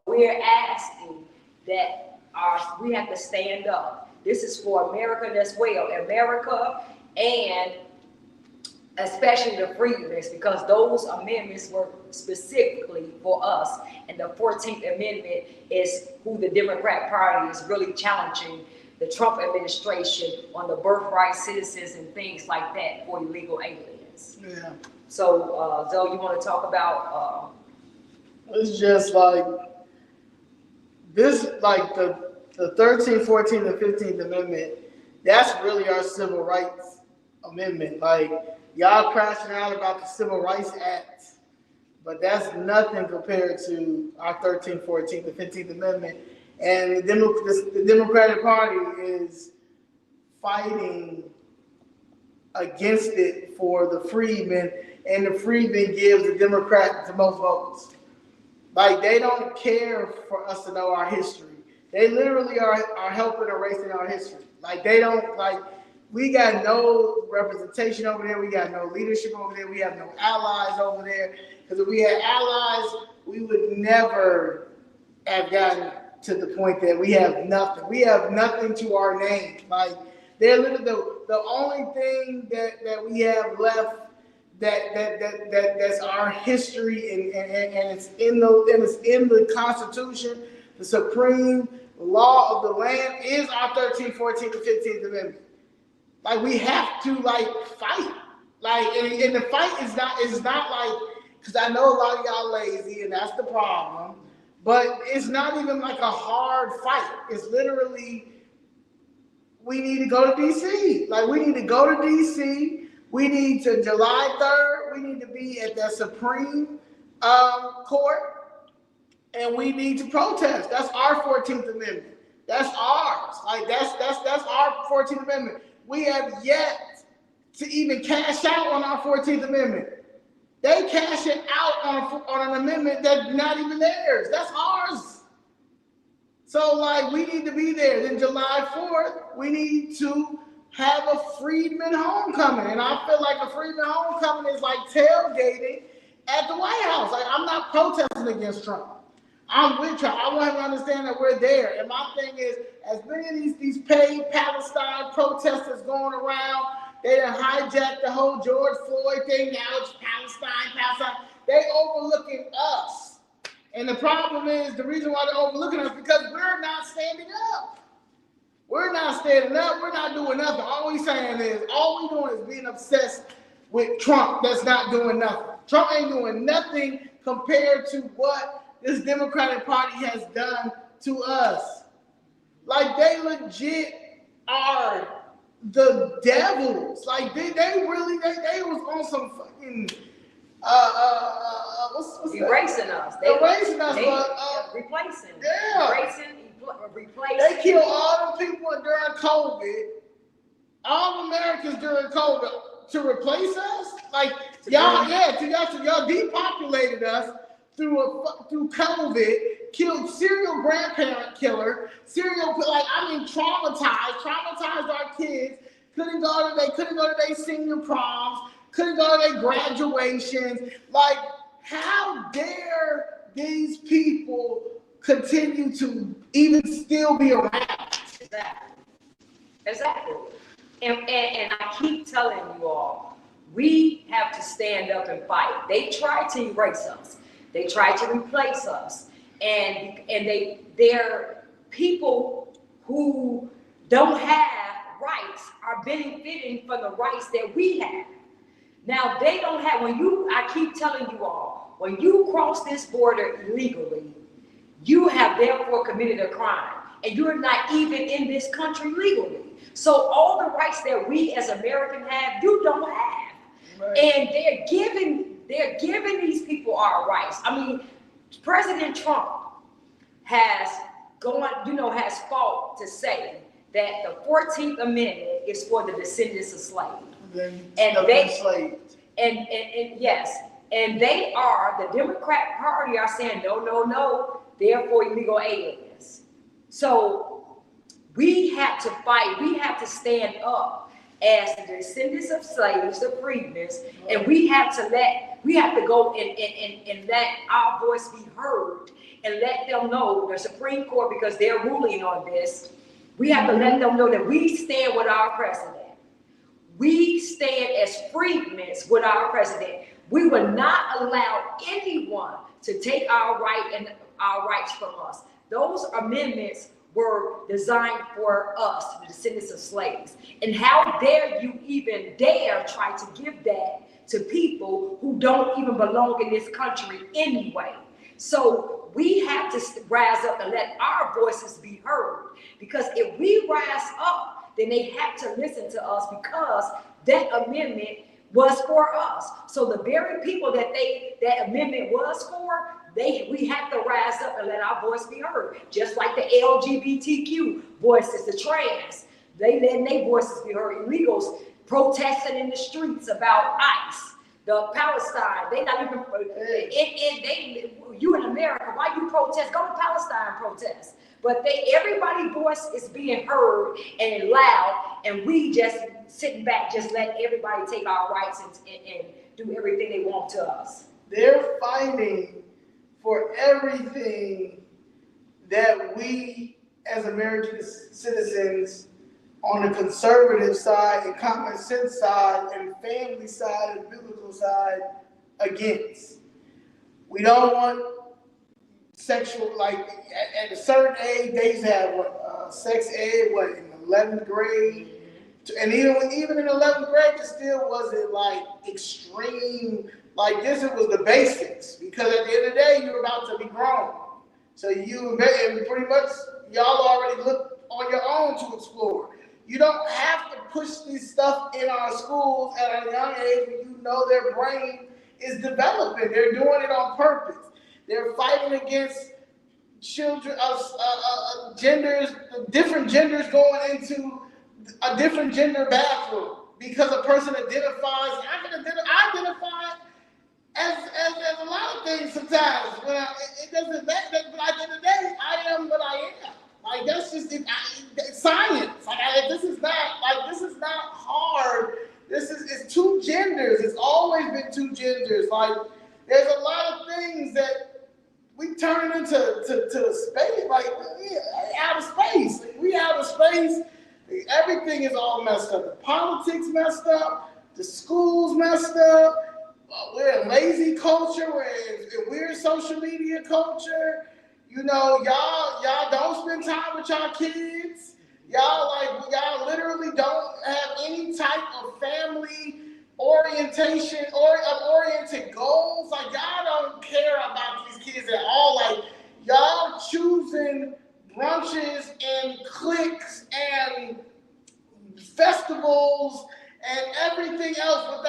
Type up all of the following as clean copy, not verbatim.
we're asking that we have to stand up. This is for America as well. America and especially the freedmen's, because those amendments were specifically for us. And the 14th Amendment is who the Democrat Party is really challenging the Trump administration on the birthright citizens and things like that for illegal aliens. Yeah. So, Zoe, you want to talk about? It's just like this, like the 13th, 14th, and 15th Amendment. That's really our civil rights amendment. Like, y'all crashing out about the Civil Rights Act, but that's nothing compared to our 13th, 14th, and 15th Amendment. And the Democratic Party is fighting against it for the freedmen, and the freedmen gives the Democrats the most votes. Like, they don't care for us to know our history. They literally are helping erasing our history. Like, they don't, like, we got no representation over there. We got no leadership over there. We have no allies over there. Because if we had allies, we would never have gotten to the point that we have nothing. We have nothing to our name. Like, they're literally the only thing that we have left that's our history, and it's in the Constitution. The supreme law of the land is our 13th, 14th, and 15th Amendment. Like, we have to, like, fight. Like, and the fight is not like, because I know a lot of y'all lazy, and that's the problem, but it's not even like a hard fight. It's literally, we need to go to D.C. Like, we need to go to D.C. We need to, July 3rd, we need to be at the Supreme Court, and we need to protest. That's our 14th Amendment. That's ours. Like, that's our 14th Amendment. We have yet to even cash out on our 14th Amendment. They cash it out on an amendment that's not even theirs. That's ours. So, like, we need to be there. Then July 4th, we need to have a freedman homecoming. And I feel like a freedman homecoming is like tailgating at the White House. Like, I'm not protesting against Trump. I'm with Trump. I want him to understand that we're there. And my thing is, as many of these paid Palestine protesters going around, they done hijacked the whole George Floyd thing. Now it's Palestine. They overlooking us. And the problem is, the reason why they're overlooking us, because we're not standing up. We're not standing up. We're not doing nothing. All we saying is, all we doing is being obsessed with Trump that's not doing nothing. Trump ain't doing nothing compared to what this Democratic Party has done to us. Like, they legit are the devils. Like, they was on some fucking what's erasing us. Erasing us, but replacing. Yeah. Replacing. They killed all them people during COVID. All Americans during COVID to replace us. Like, y'all depopulated us through COVID, killed serial grandparent killer, traumatized our kids. Couldn't go to their senior proms, couldn't go to their graduations. Like, how dare these people continue to even still be around? Exactly. And I keep telling you all, we have to stand up and fight. They try to erase us. They try to replace us. And they're people who don't have rights are benefiting from the rights that we have. Now, they don't have, I keep telling you all, when you cross this border illegally, you have therefore committed a crime, and you're not even in this country legally. So all the rights that we as Americans have, you don't have. Right. And they're giving these people our rights. I mean, President Trump has fought to say that the 14th Amendment is for the descendants of slaves. And they are, the Democrat Party are saying, no, they're for illegal aliens. So we have to fight, we have to stand up as the descendants of slaves, the freedmen, and we have to go and let our voice be heard and let them know, the Supreme Court, because they're ruling on this, we have to let them know that we stand with our president. We stand as freedmen with our president. We will not allow anyone to take our rights from us. Those amendments were designed for us, the descendants of slaves. And how dare you even dare try to give that to people who don't even belong in this country anyway? So we have to rise up and let our voices be heard. Because if we rise up, then they have to listen to us, because that amendment was for us. So the very people that that amendment was for, we have to rise up and let our voice be heard. Just like the LGBTQ voices, the trans, they letting their voices be heard. Illegals protesting in the streets about ICE, the Palestine. They not even you in America, why you protest? Go to Palestine protest. But everybody's voice is being heard and loud, and we just sitting back, just let everybody take our rights and do everything they want to us. They're fighting for everything that we as American citizens on the conservative side and common sense side and family side and biblical side against. We don't want sexual, like at a certain age, they used to have sex ed, in 11th grade. And even in 11th grade, it still wasn't like extreme. Like this, it was the basics. Because at the end of the day, you're about to be grown. So you pretty much, y'all already look on your own to explore. You don't have to push this stuff in our schools at a young age when you know their brain is developing. They're doing it on purpose. They're fighting against children, genders, different genders going into a different gender bathroom because a person identifies. I can identify as a lot of things sometimes. It doesn't matter, but at the end of the day, I am what I am. Like that's just science. This is not hard. It's two genders. It's always been two genders. Like there's a lot of things that we turn into space. Like outer space. We outer space. Everything is all messed up. The politics messed up. The schools messed up. We're a lazy culture. We're in weird social media culture. You know, y'all don't spend time with y'all kids. Y'all literally don't have any type of family orientation or oriented goals. Like y'all don't care about these kids at all. Like y'all choosing brunches and cliques and festivals and everything else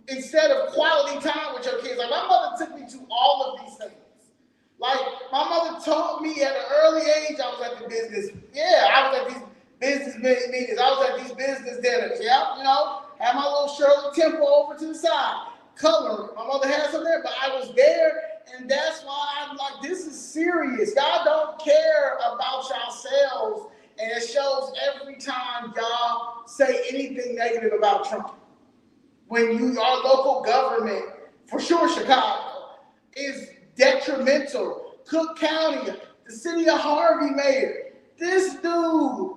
instead of quality time with your kids. Like my mother took me to all of these things. Like my mother taught me at an early age. I was at the business. Yeah, I was at these business meetings. I was at these business dinners. Yeah, you know, had my little Shirley Temple over to the side, coloring. My mother had some there, but I was there, and that's why I'm like, this is serious. Y'all don't care about yourselves, and it shows every time y'all say anything negative about Trump. When our local government, for sure Chicago, is detrimental. Cook County, the city of Harvey mayor, this dude,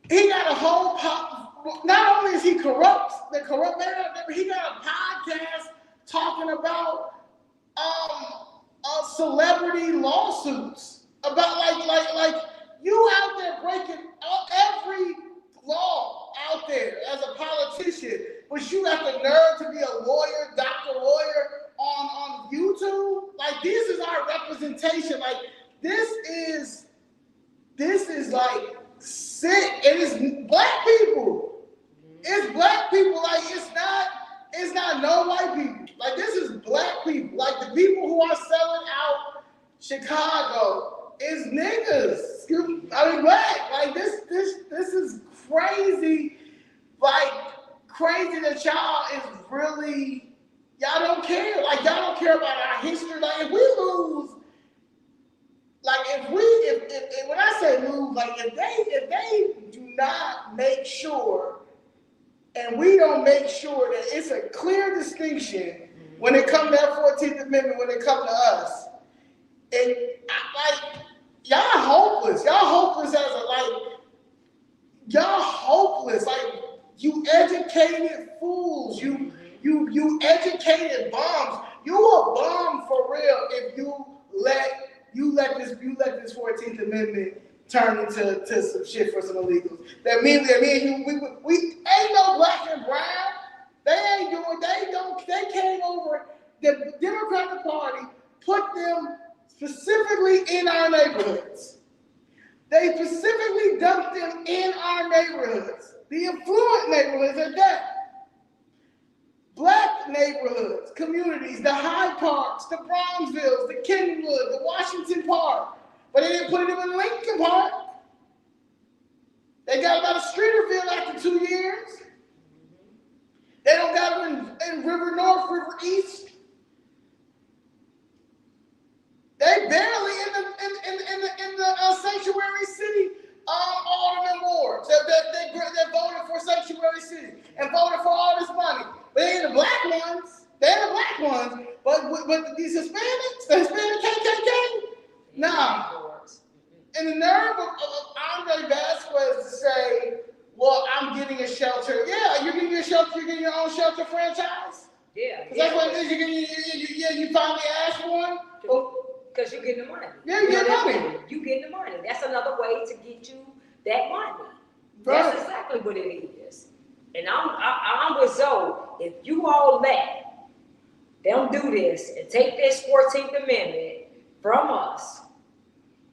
he got a whole not only is he corrupt, the corrupt mayor, but he got a podcast talking about celebrity lawsuits about like you out there breaking every law out there as a politician, but you got the nerve to be a lawyer, doctor lawyer on YouTube. Like this is our representation. Like this is like sick. It is black people. It's black people. Like it's not no white people. Like this is black people. Like the people who are selling out Chicago is niggas. I mean black. Like this is crazy. Like crazy that y'all is really. Y'all don't care. Like y'all don't care about our history. Like if we lose, like if when I say lose, like if they do not make sure, and we don't make sure that it's a clear distinction when it comes to that 14th Amendment, when it comes to us, And y'all hopeless. Y'all hopeless as a y'all hopeless. Like, you educated fools. You educated bums. You a bum for real if you let this 14th Amendment turn into some shit for some illegals. That means we ain't no black and brown. They came over. The Democratic Party put them specifically in our neighborhoods. They specifically dumped them in our neighborhoods, the affluent neighborhoods at that. Black neighborhoods, communities, the Hyde Parks, the Brownsvilles, the Kenwood, the Washington Park. But they didn't put them in Lincoln Park. They got about a Streeterville after 2 years. They don't got them in River North, River East. They barely in the sanctuary city alderman wards that voted for sanctuary city and voted for all this money. But they ain't the black ones. They ain't the black ones. But these Hispanics, the Hispanic KKK, nah. And the nerve of Andre Vasquez to say, well, I'm getting a shelter. Yeah, you're getting your shelter. You're getting your own shelter franchise. Yeah. That's what it is. You finally asked for one. Because you're getting the money. Yeah, you get money. You getting the money. That's another way to get you that money. Right. That's exactly what it is. And I'm with Zoe. If you all let them do this and take this 14th Amendment from us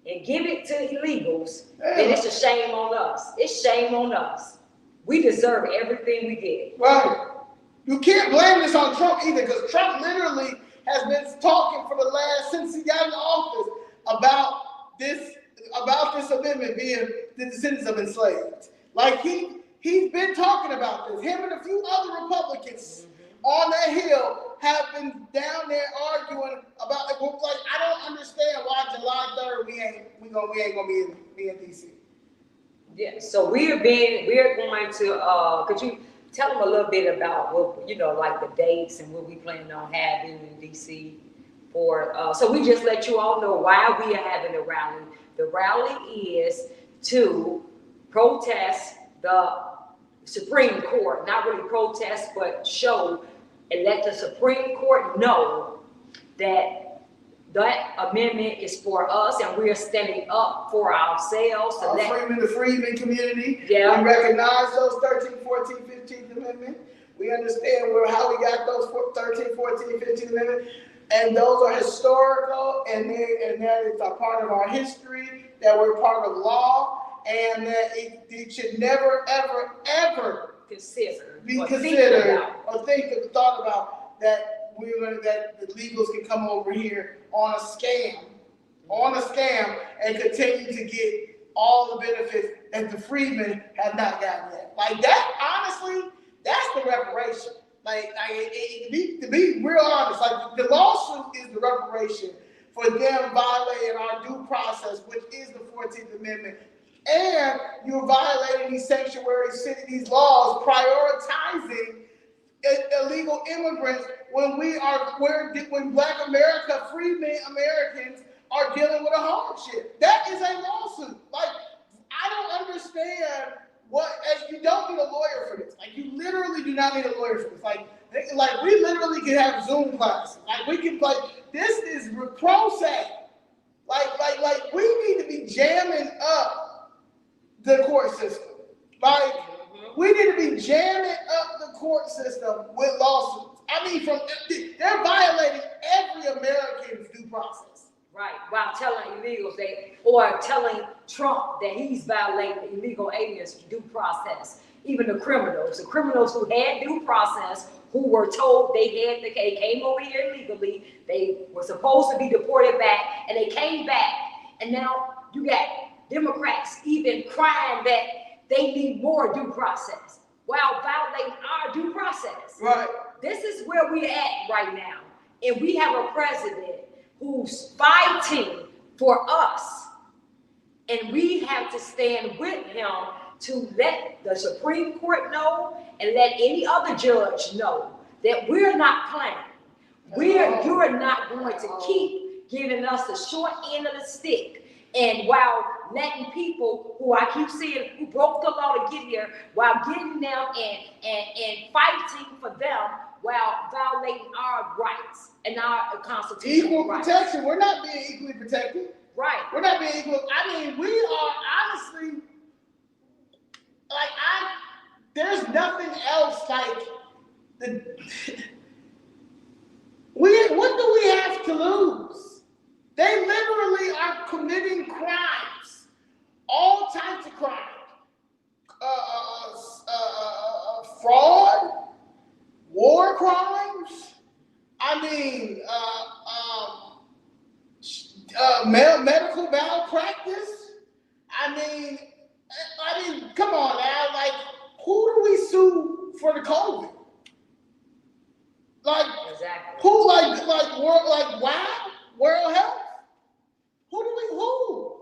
and give it to illegals, then it's a shame on us. It's shame on us. We deserve everything we get. Right. You can't blame this on Trump either, because Trump literally has been talking for the since he got in office about this amendment being the descendants of enslaved. Like he's been talking about this. Him and a few other Republicans on that hill have been down there arguing about it. Like, I don't understand why July 3rd we ain't gonna be in DC. Yeah, so we're going to could you tell them a little bit about what, like the dates and what we plan on having in DC for, so we just let you all know why we are having a rally. The rally is to protest the Supreme Court, not really protest, but show and let the Supreme Court know that amendment is for us, and we are standing up for ourselves. The freedmen community. Yeah. We recognize those 13th, 14th, 15th Amendment. We understand how we got those 13th, 14th, 15th Amendment. And those are historical, and that is a part of our history, that we're part of law, and that it should never, ever, ever be considered or thought about that that the legals can come over here on a scam and continue to get all the benefits that the freedmen have not gotten yet. Like that, honestly, that's the reparation. To be real honest, like the lawsuit is the reparation for them violating our due process, which is the 14th Amendment. And you're violating these sanctuary city, these laws, prioritizing illegal immigrants when Black America, freedmen Americans are dealing with a hardship. That is a lawsuit. Like, I don't understand you don't need a lawyer for this. Like, you literally do not need a lawyer for this. Like we literally can have Zoom classes. This is pro se. Like we need to be jamming up the court system. We need to be jamming up the court system with lawsuits. I mean, they're violating every American's due process. Right, while telling illegals telling Trump that he's violating illegal aliens' due process. Even the criminals who had due process, who were told they came over here illegally, they were supposed to be deported back, and they came back, and now you got Democrats even crying that they need more due process while violating our due process. Right. This is where we're at right now, and we have a president who's fighting for us, and we have to stand with him to let the Supreme Court know and let any other judge know that we're not playing. You're not going to keep giving us the short end of the stick. And while letting people who I keep seeing who broke the law to get here, while getting them and fighting for them while violating our rights and our constitutional Equal rights. protection. We're not being equally protected. Right. We're not being equal. I mean, we are honestly, like, there's nothing else like what do we have to lose? They literally are committing crimes, all types of crimes, fraud, war crimes. I mean, medical malpractice. I mean, come on now. Like, who do we sue for the COVID? Like, exactly. Who World Health? Who?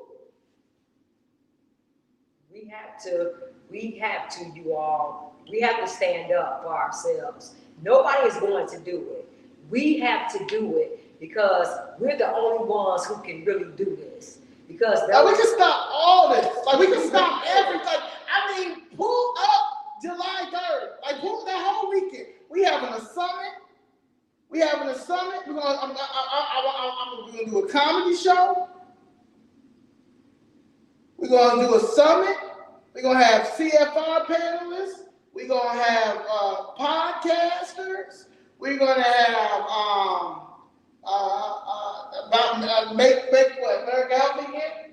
We have to, you all. We have to stand up for ourselves. Nobody is going to do it. We have to do it because we're the only ones who can really do this. Because we can stop all this. Like, we can stop everything. I mean, pull up July 3rd. Like, pull that whole weekend. We having a summit. We're gonna do a comedy show. We're gonna do a summit. We're gonna have CFR panelists. We're gonna have podcasters. We're gonna have make what, America Healthy again?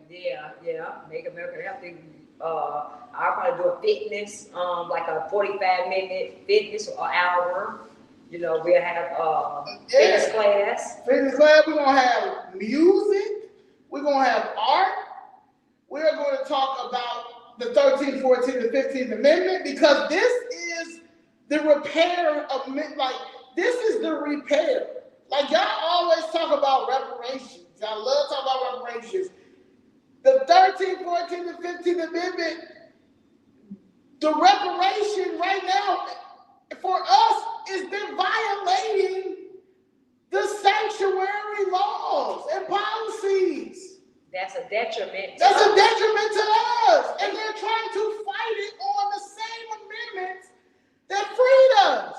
Yeah, make America healthy. I'll probably do a fitness, like a 45-minute fitness or hour. You know, we'll have fitness class. Fitness class. We're gonna have music. We're gonna have art. We're going to talk about the 13th, 14th, and 15th Amendment because this is the repair of, like, this is the repair. Like, y'all always talk about reparations. Y'all love talking about reparations. The 13th, 14th, and 15th Amendment, the reparation right now for us is them violating the sanctuary laws and policies. That's a detriment. That's a detriment to us. And they're trying to fight it on the same amendments that freed us.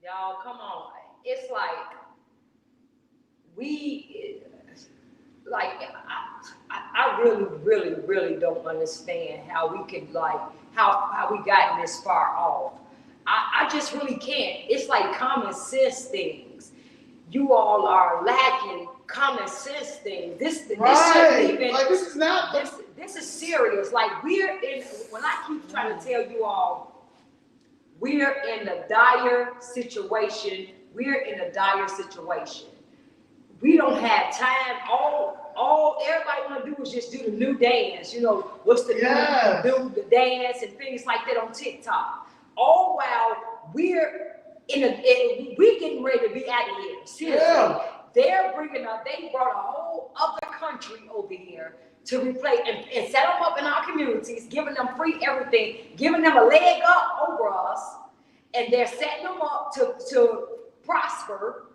Y'all, come on. It's like I really don't understand how we can, like, how we gotten this far off. I just really can't. It's like common sense things. You all are lacking common sense things. This Right. even, Like, this is not. this is serious. Like, when I keep trying to tell you all, we're in a dire situation. We don't have time. All everybody want to do is just do the new dance. You know, what's the do the dance and things like that on TikTok. All while we're we getting ready to be out of here. Seriously. Yeah. They brought a whole other country over here to replace and set them up in our communities, giving them free everything, giving them a leg up over us, and they're setting them up to prosper,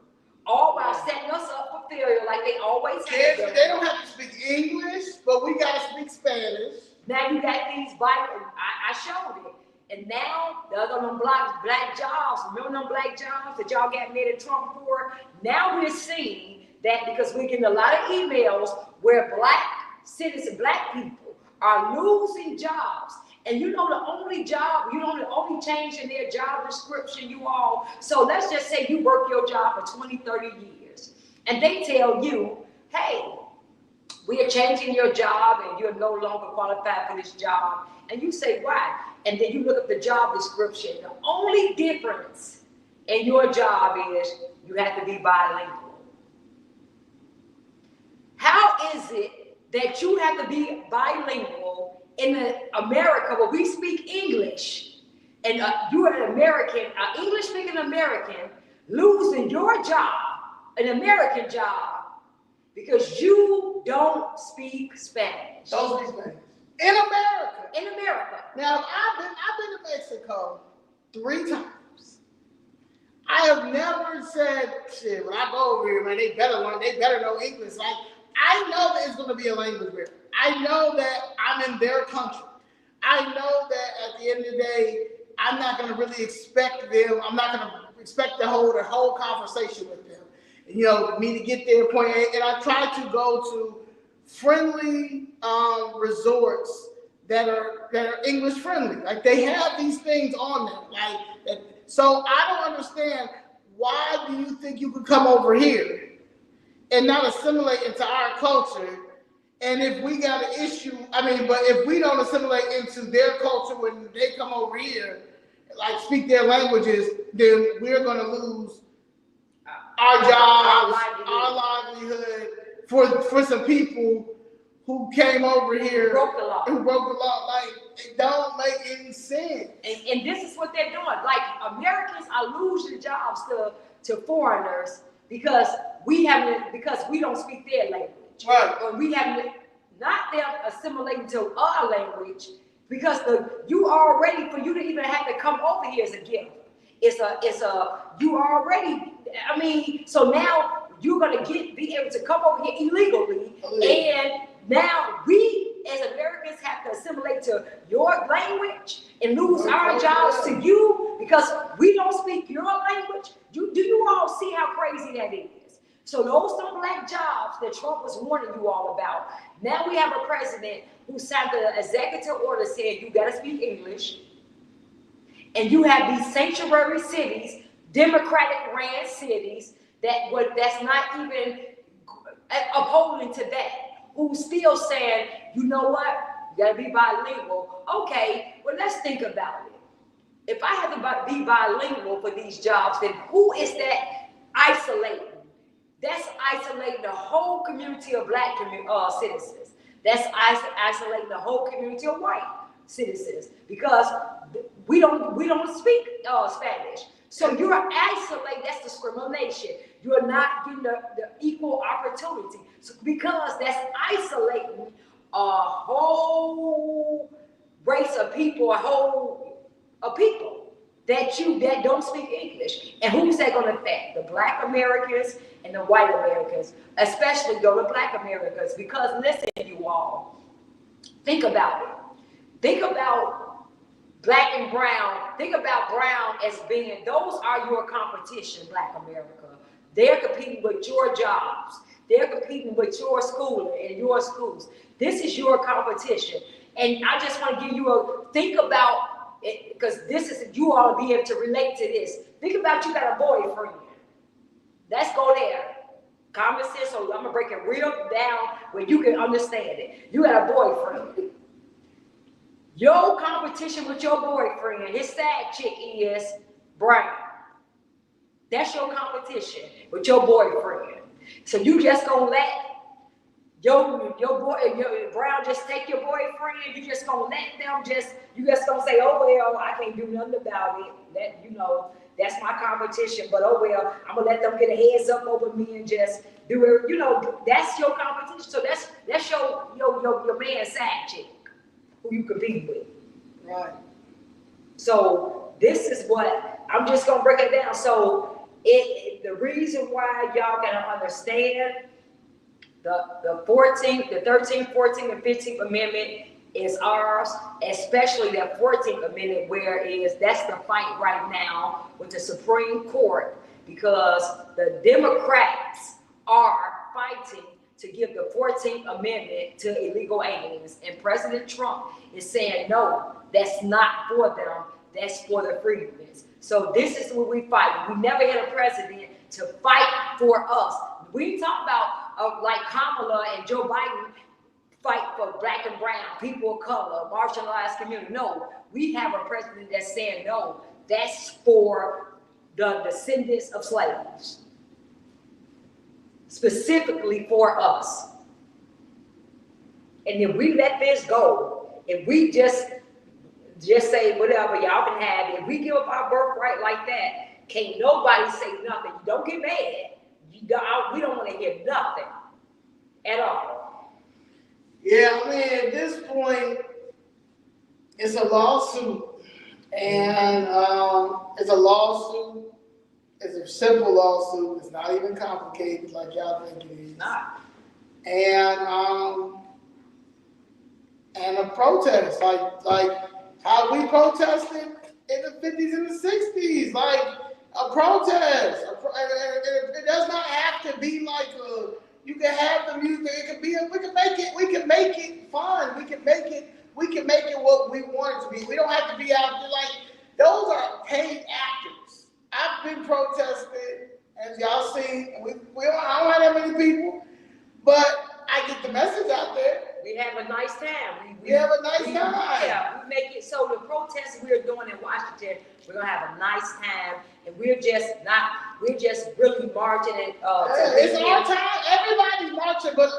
all while setting us up for failure like they always have. They don't have to speak English, but we gotta speak Spanish. Now you got these Bible. I showed it. And now the other them black jobs, remember them black jobs that y'all got mad at Trump for? Now we're seeing that because we're getting a lot of emails where black citizens, black people are losing jobs. And the only change in their job description, you all. So let's just say you work your job for 20, 30 years. And they tell you, hey, we are changing your job and you're no longer qualified for this job. And you say, why? And then you look at the job description. The only difference in your job is you have to be bilingual. How is it that you have to be bilingual in America where we speak English and you're an American, an English-speaking American, losing your job, an American job, because you don't speak Spanish. Don't speak Spanish. In America. In America. Now, I've been to Mexico 3 times. I have never said, shit, when I go over here, man, they better learn, they better know English. Like, I know that it's going to be a language barrier. I know that I'm in their country. I know that at the end of the day, I'm not going to really expect them, I'm not going to expect to hold a whole conversation with them. You know, me to get their point. And I try to go to friendly resorts that are English friendly. Like, they have these things on them. Like, that, so I don't understand, why do you think you could come over here and not assimilate into our culture? And if we got an issue, I mean, but if we don't assimilate into their culture when they come over here, like speak their languages, then we're going to lose our jobs, our livelihood for some people who came over here, who broke the law. Like, it don't make any sense. And this is what they're doing. Like, Americans are losing jobs to foreigners because we don't speak their language. Right. Or we haven't, not them assimilating to our language, because for you to even have to come over here is a gift. You already, I mean, so now you're gonna be able to come over here illegally, and now we as Americans have to assimilate to your language and lose our jobs to you because we don't speak your language. Do you all see how crazy that is? So those some black jobs that Trump was warning you all about, now we have a president who signed the executive order saying you gotta speak English, and you have these sanctuary cities, Democratic ran cities, that's not even upholding to that, who's still saying, you know what, you gotta be bilingual. Okay, well, let's think about it. If I have to be bilingual for these jobs, then who is that isolating? That's isolating the whole community of black citizens. That's isolating the whole community of white citizens, because we don't speak Spanish. So you're isolating. That's discrimination. You're not getting the equal opportunity. So because that's isolating a whole race of people, of people that don't speak English. And who's that going to affect? The black Americans and the white Americans, especially the black Americans. Because listen, you all, think about it. Think about black and brown. Think about brown as being, those are your competition, black America. They're competing with your jobs. They're competing with your schooling and your schools. This is your competition. And I just want to give you think about it, because this is, you all be able to relate to this. Think about, you got a boyfriend. Let's go there. Common sense, so I'm going to break it real down where you can understand it. You got a boyfriend. Your competition with your boyfriend, his side chick is brown. That's your competition with your boyfriend. So you just gonna let your brown just take your boyfriend? You just gonna let them you just gonna say, oh well, I can't do nothing about it. That's my competition, but oh well, I'm gonna let them get a heads up over me and just do it. That's your competition. So that's your man's side chick who you compete with. Right. So this is what, I'm just gonna break it down. So the reason why y'all gotta understand the 13th, 14th, and 15th Amendment is ours, especially that 14th Amendment, that's the fight right now with the Supreme Court, because the Democrats are fighting to give the 14th Amendment to illegal aliens. And President Trump is saying, no, that's not for them, that's for the freedmen's. So this is what we fight. We never had a president to fight for us. We talk about like Kamala and Joe Biden fight for black and brown, people of color, marginalized community. No, we have a president that's saying, no, that's for the descendants of slaves. Specifically for us. And if we let this go, if we just say whatever, y'all can have it, if we give up our birthright like that, can't nobody say nothing. You don't get mad. We don't want to hear nothing at all. Yeah, I mean, at this point, it's a lawsuit. And it's a lawsuit It's a simple lawsuit. It's not even complicated like y'all think it is. It's not. And a protest, like how we protested in the 50s and the 60s, like a protest. It does not have to be like you can have the music. It can be. We can make it fun. We can make it what we want it to be. We don't have to be out there like those are paid actors. I've been protesting, as y'all see. I don't have that many people, but I get the message out there. We have a nice time. We have a nice time. Yeah, we make it so the protests we're doing in Washington, we're gonna have a nice time, and we're just really marching it. It's our time. Everybody's marching, but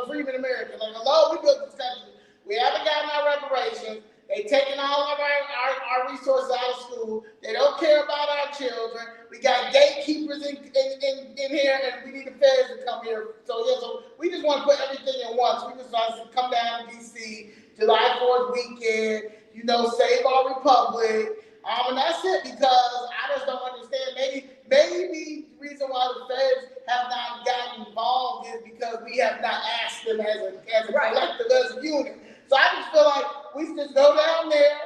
Freedom America. Like, hello, we built this country. We haven't gotten our reparations. They taking all of our resources out of school. They don't care about our children. We got gatekeepers in here, and we need the feds to come here. So we just want to put everything in once. We just want to come down to D.C. July 4th weekend. Save our republic. And that's it. Because I just don't understand. Maybe the reason why the feds have not gotten involved is because we have not asked them as a collective, as a unit. So I just feel like we just go down there,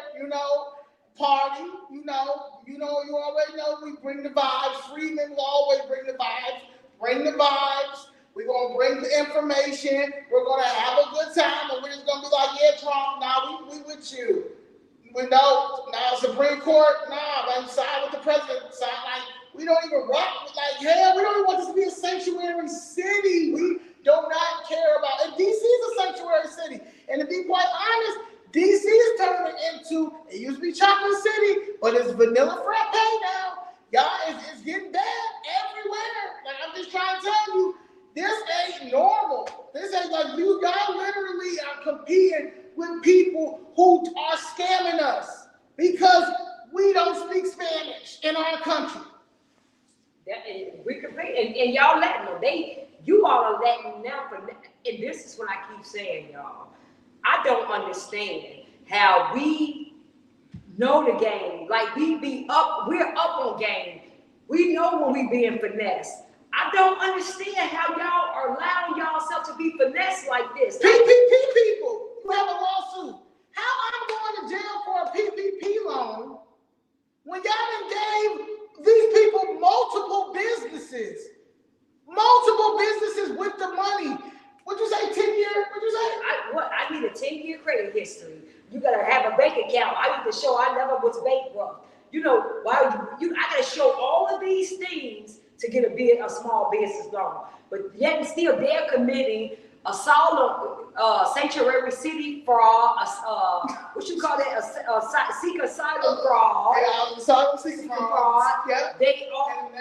party, you already know we bring the vibes. Freeman will always bring the vibes. Bring the vibes. We're going to bring the information. We're going to have a good time, and we're just going to be like, yeah, Trump, nah, we with you. We know, now Supreme Court, nah, side with the president, we don't even rock, we don't even want this to be a sanctuary city. We do not care about it. D.C. is a sanctuary city. And to be quite honest, D.C. is turning into, it used to be Chocolate City, but it's vanilla frappe now. Y'all, it's getting bad everywhere. I'm just trying to tell you, this ain't normal. This ain't y'all literally are competing with people who are scamming us because we don't speak Spanish in our country. We compete, and y'all letting them. You all are letting them and this is what I keep saying, y'all. I don't understand how we know the game. We're up on game. We know when we being finessed. I don't understand how y'all are allowing yourself to be finessed like this. PPP people, you have a lawsuit. How I'm going to jail for a PPP loan when y'all done gave these people multiple businesses with the money? What'd you say, 10 years? What'd you say? I need a 10-year credit history. You gotta have a bank account. I need to show I never was bankrupt. I gotta show all of these things to get a small business loan. But yet and still, they're committing assault on sanctuary city fraud, seek asylum fraud. Asylum seeker fraud. Yeah. They all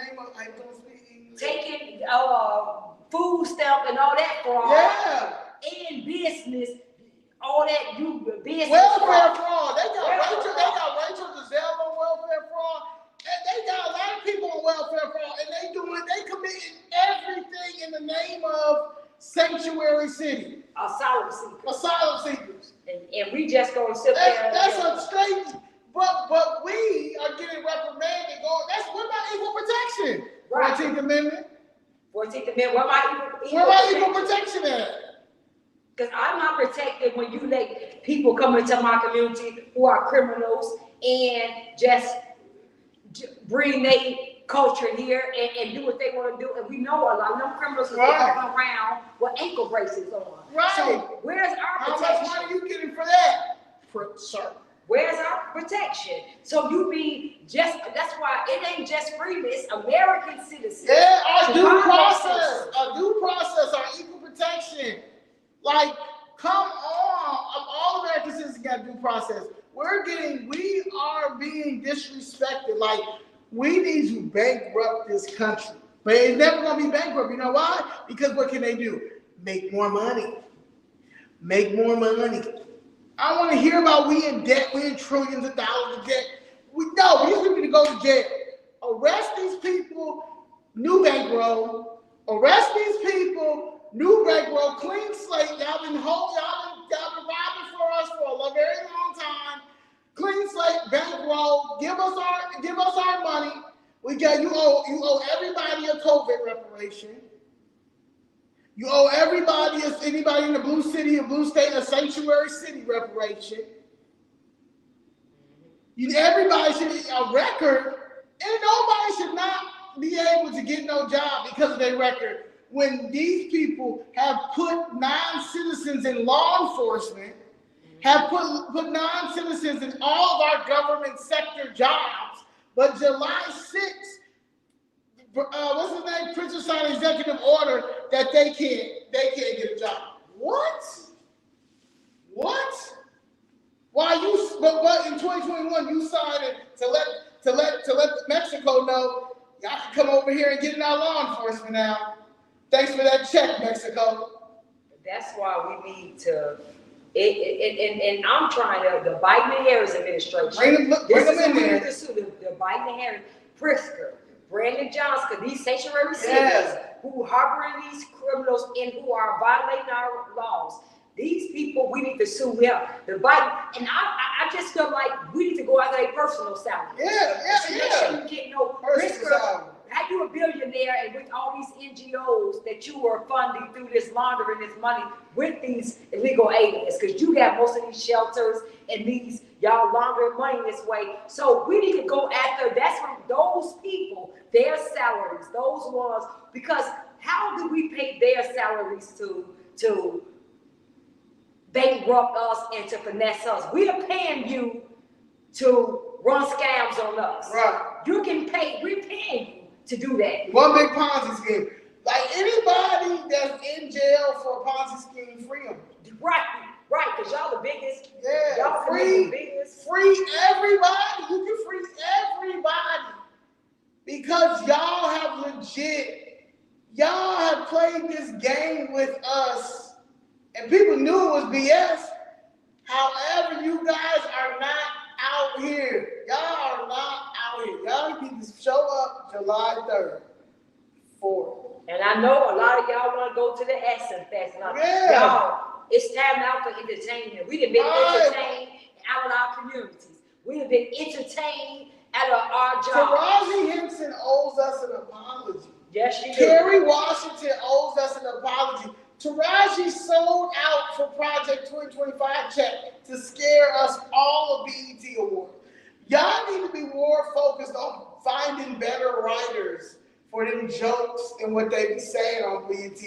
taking food stamp and all that fraud. Yeah. And business, all that business welfare fraud. They got Rachel Giselle on welfare fraud. And they got a lot of people on welfare fraud, and they committing everything in the name of sanctuary city. Asylum seekers. And we just gonna sit there. That's a straight. But we are getting reprimanded. What about equal protection? Right. 14th Amendment. 14th Amendment. Where about equal protection at? Because I'm not protected when you let people come into my community who are criminals and just bring their culture here and do what they want to do. And we know a lot of them criminals come around with ankle braces on. Right. So where's our protection? How much money are you getting for that? Sir. Where's our protection? So that's why it ain't just freedom, it's American citizens. Yeah, our due process, our equal protection. Come on, all American citizens got due process. We are being disrespected. We need to bankrupt this country. But it's never going to be bankrupt. You know why? Because what can they do? Make more money. I want to hear about we in debt, we in trillions of dollars of debt. These people need to go to jail. Arrest these people, new bankroll. Arrest these people, new bankroll, clean slate. Y'all been robbing for us for a very long time. Clean slate, bankroll. Give us our money. You owe everybody a COVID reparation. You owe anybody in the blue city or blue state, a sanctuary city reparation. Everybody should a record, and nobody should not be able to get no job because of their record. When these people have put non-citizens in law enforcement, have put non-citizens in all of our government sector jobs, but July 6th, what's his name? Prince signed executive order that they can't get a job. What? But in 2021 you signed it to let Mexico know y'all can come over here and get in our law enforcement now. Thanks for that check, Mexico. That's why we need to. And I'm trying to the Biden and Harris administration. Bring them in there. The Biden and Harris, Pritzker, Brandon Johnson, these sanctuary cities who harboring these criminals and who are violating our laws. These people, we need to sue them. The Biden, and I just feel like we need to go after their personal salary. Make sure you get no Pritzker. How you a billionaire and with all these NGOs that you are funding through this laundering this money with these illegal aliens? Because you got most of these shelters and these y'all laundering money this way. So we need to go after that's from those people, their salaries, those ones, because how do we pay their salaries to bankrupt us and to finesse us? We are paying you to run scams on us. Right. You can pay, we're paying you to do that. One big Ponzi scheme. Like anybody that's in jail for a Ponzi scheme, free them. Right, because y'all the biggest. Yeah, y'all free everybody. You can free everybody. Because y'all have played this game with us, and people knew it was BS. However, you guys are not out here. Y'all are not out here. Y'all need to show up July 3rd, 4th. And I know a lot of y'all want to go to the Essence Fest. Y'all, it's time now for entertainment. We have been entertained out of our communities. We have been entertained out of our jobs. Taraji Henson owes us an apology. Yes, she Kerry Washington owes us an apology. Taraji sold out for Project 2025 check to scare us all of BET Awards. Y'all need to be more focused on finding better writers for them jokes and what they be saying on BET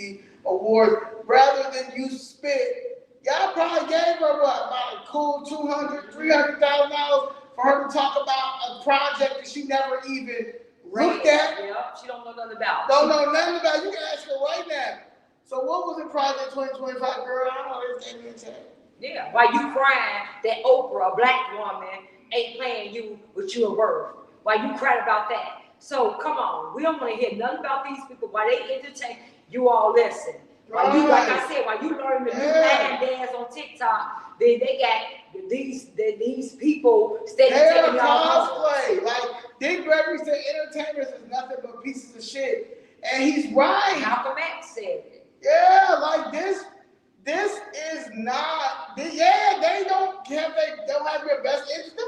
Awards rather than you spit. Y'all probably gave her about a cool $200,000, $300,000 for her to talk about a project that she never even looked at. Yeah, she don't know nothing about. Don't know nothing about it. You can ask her right now. So what was in Project 2025, girl? I don't know, this gave me a check. Yeah, why you crying that Oprah, a black woman, ain't paying you what you are worth? Why you crying about that? So come on, we don't want to hear nothing about these people. Why they entertain, you all listen. Why you, like I said, why you learn the new line dance on TikTok, they got these people steady taking y'all cosplay. Like Dick Gregory said, entertainers is nothing but pieces of shit, and he's right. Malcolm X said it. Yeah, like this is not. They don't have your best interest. The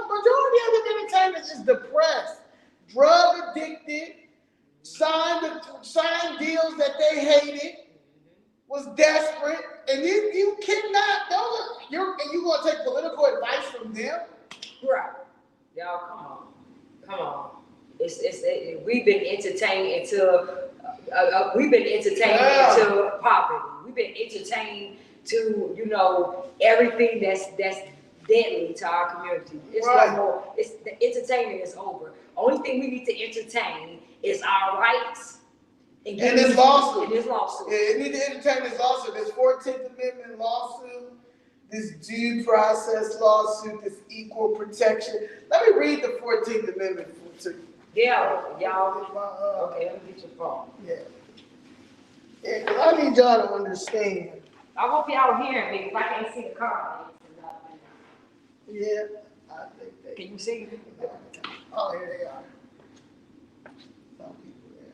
majority of the entertainers is depressed, drug addicted, signed deals that they hated, was desperate, and you cannot. You gonna take political advice from them? Right, y'all, come on. We've been entertained into. We've been entertained into poverty. We've been entertained to, everything that's deadly to our community. It's no more. The entertainment is over. Only thing we need to entertain is our rights. And this lawsuit. And this lawsuit. Yeah, we need to entertain this lawsuit. This 14th Amendment lawsuit, this due process lawsuit, this equal protection. Let me read the 14th Amendment to you. Yeah, y'all. Okay, let me get your phone. Yeah, because I need y'all to understand. I hope y'all hearing me, because I can't see the comments. Yeah, I think they. Can you see them? Oh, here they are. Some people there.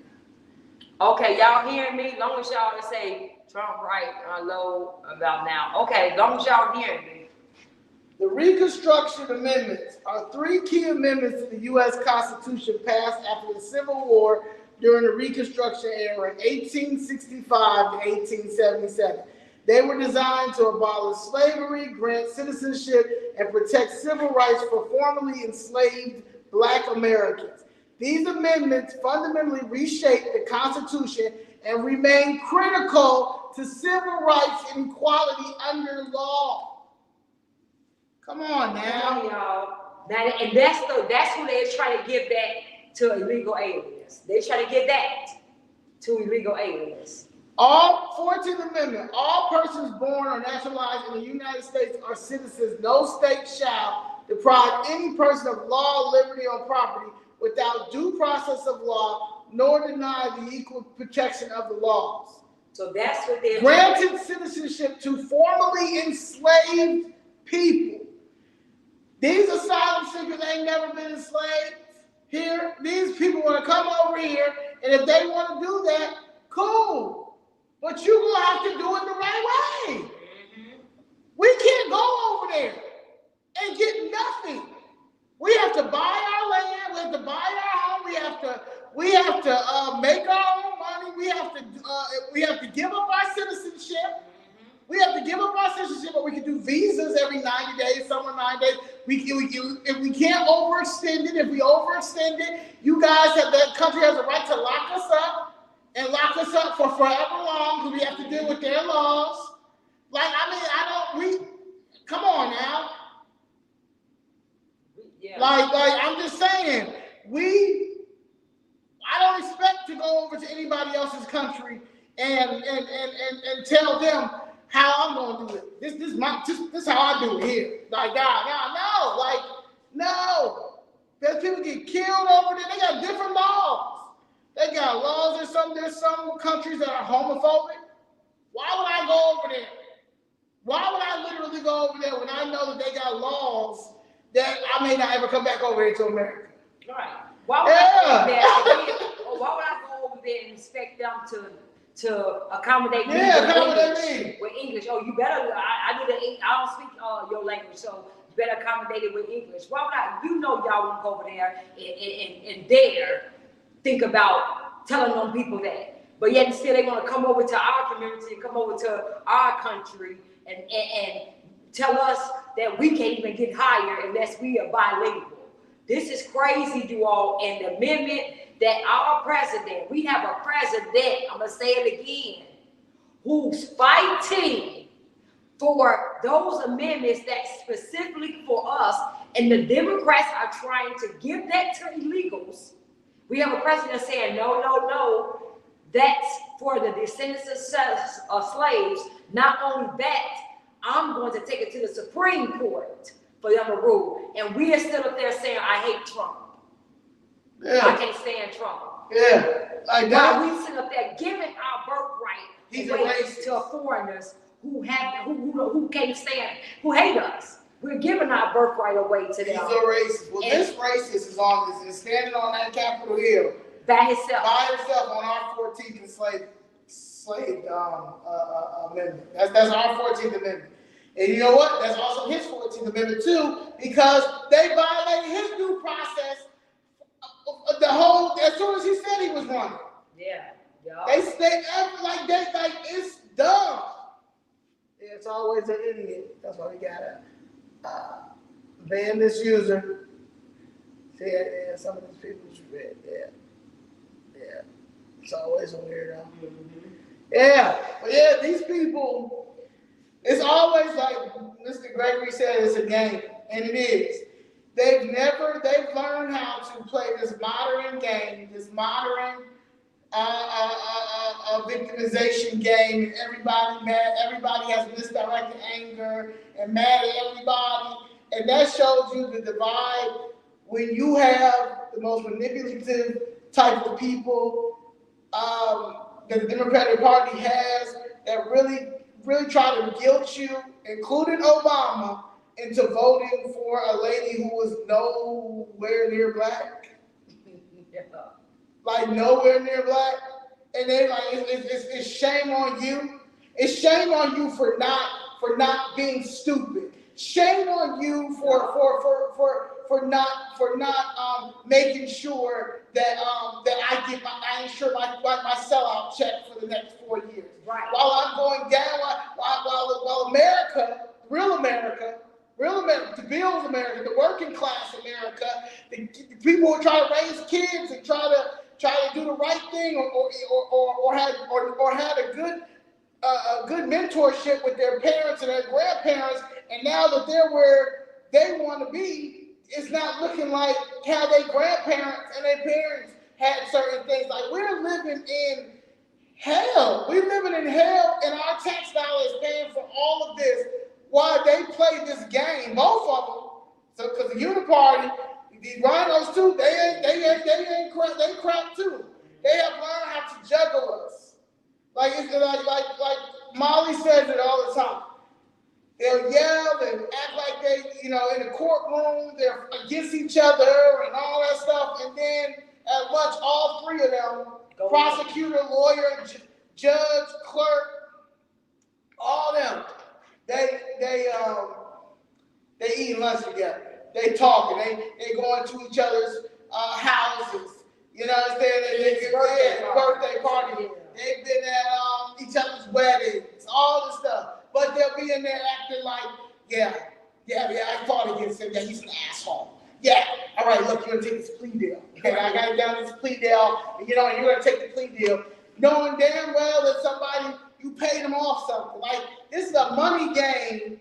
Okay, y'all hearing me? Long as y'all say Trump right, low about now. Okay, long as y'all hearing me. The Reconstruction Amendments are three key amendments to the U.S. Constitution passed after the Civil War during the Reconstruction era in 1865 to 1877. They were designed to abolish slavery, grant citizenship, and protect civil rights for formerly enslaved Black Americans. These amendments fundamentally reshaped the Constitution and remain critical to civil rights and equality under law. Come on now. Come on, y'all. Now, and that's who they're trying to give that to illegal aliens. They're trying to give that to illegal aliens. All 14th Amendment, all persons born or naturalized in the United States are citizens. No state shall deprive any person of law, liberty, or property without due process of law, nor deny the equal protection of the laws. So that's what they're granted citizenship to formerly enslaved people. These asylum seekers ain't never been enslaved here. These people want to come over here, and if they want to do that, cool. But you're going to have to do it the right way. Mm-hmm. We can't go over there and get nothing. We have to buy our land. We have to buy our home. We have to make our own money. We have to give up our citizenship. Mm-hmm. We have to give up our citizenship, but we can do visas every 90 days, some are 9 days. If we can't overextend it, if we overextend it, you guys have, that country has a right to lock us up and lock us up for forever long because we have to deal with their laws. Like, come on now. Yeah. Like I'm just saying, I don't expect to go over to anybody else's country and tell them how I'm going to do it. This is how I do it here. Like, no. There's people get killed over there. They got different laws. They got laws. There's some countries that are homophobic. Why would I go over there? Why would I literally go over there when I know that they got laws that I may not ever come back over here to America? Right. Why would I go over there and expect them to accommodate me with English? Oh, you better. I don't speak your language, so you better accommodate it with English. Why would I? You know, y'all won't go over there and dare think about telling them people that. But yet still they want to come over to our community and come over to our country and tell us that we can't even get higher unless we are bilingual. This is crazy, you all. And the amendment that our president, we have a president, I'm going to say it again, who's fighting for those amendments that's specifically for us. And the Democrats are trying to give that to illegals. We have a president saying, no, that's for the descendants of slaves. Not only that, I'm going to take it to the Supreme Court for them to rule. And we are still up there saying, I hate Trump. Yeah. I can't stand Trump. Yeah. Like that. While we sit up there giving our birthright to foreigners who can't stand, who hate us. We're giving our birthright away to them. He's a racist. Well, this racist is standing on that Capitol Hill by himself on our 14th enslaved amendment. That's our 14th Amendment. And you know what? That's also his 14th Amendment too, because they violated his due process. As soon as he said he was running. Yeah. It's dumb. Yeah, it's always an idiot. That's why we gotta ban this user. See, yeah, some of these people is red. Yeah. It's always a weirdo. Mm-hmm. Yeah, but yeah, these people, it's always like Mr. Gregory said, it's a game, and it is. They've learned how to play this modern game, this modern victimization game, and everybody mad, everybody has misdirected anger and mad at everybody, and that shows you the divide when you have the most manipulative type of people that the Democratic Party has that really try to guilt you, including Obama, into voting for a lady who was nowhere near black. Yeah. Like nowhere near black. And they like, it's shame on you. It's shame on you for not being stupid. Shame on you for not making sure that I ensure my sellout check for the next 4 years. Right. While I'm going down, while America, real America, the Bill's America, the working class America, the people who try to raise kids and try to do the right thing or had a good mentorship with their parents and their grandparents, and now that they're where they want to be, it's not looking like how their grandparents and their parents had certain things. Like, we're living in hell. We're living in hell, and our tax dollars paying for all of this while they play this game. Both of them. So, because the Uniparty, these rhinos too, they crap too. They have learned how to juggle us. Like Molly says it all the time. They'll yell and act like they, in the courtroom, they're against each other and all that stuff. And then at lunch, all three of them, prosecutor, lawyer, judge, clerk, all them, they eat lunch together. They talking. They go into each other's houses. You know what I'm saying? Birthday party. They've been at each other's weddings, all this stuff. But they'll be in there acting like, yeah, I fought against him. Yeah, he's an asshole. Yeah, all right, look, you're going to take this plea deal. Okay, I got it down this plea deal, and you're going to take the plea deal, knowing damn well that somebody, you paid them off something. Like, this is a money game.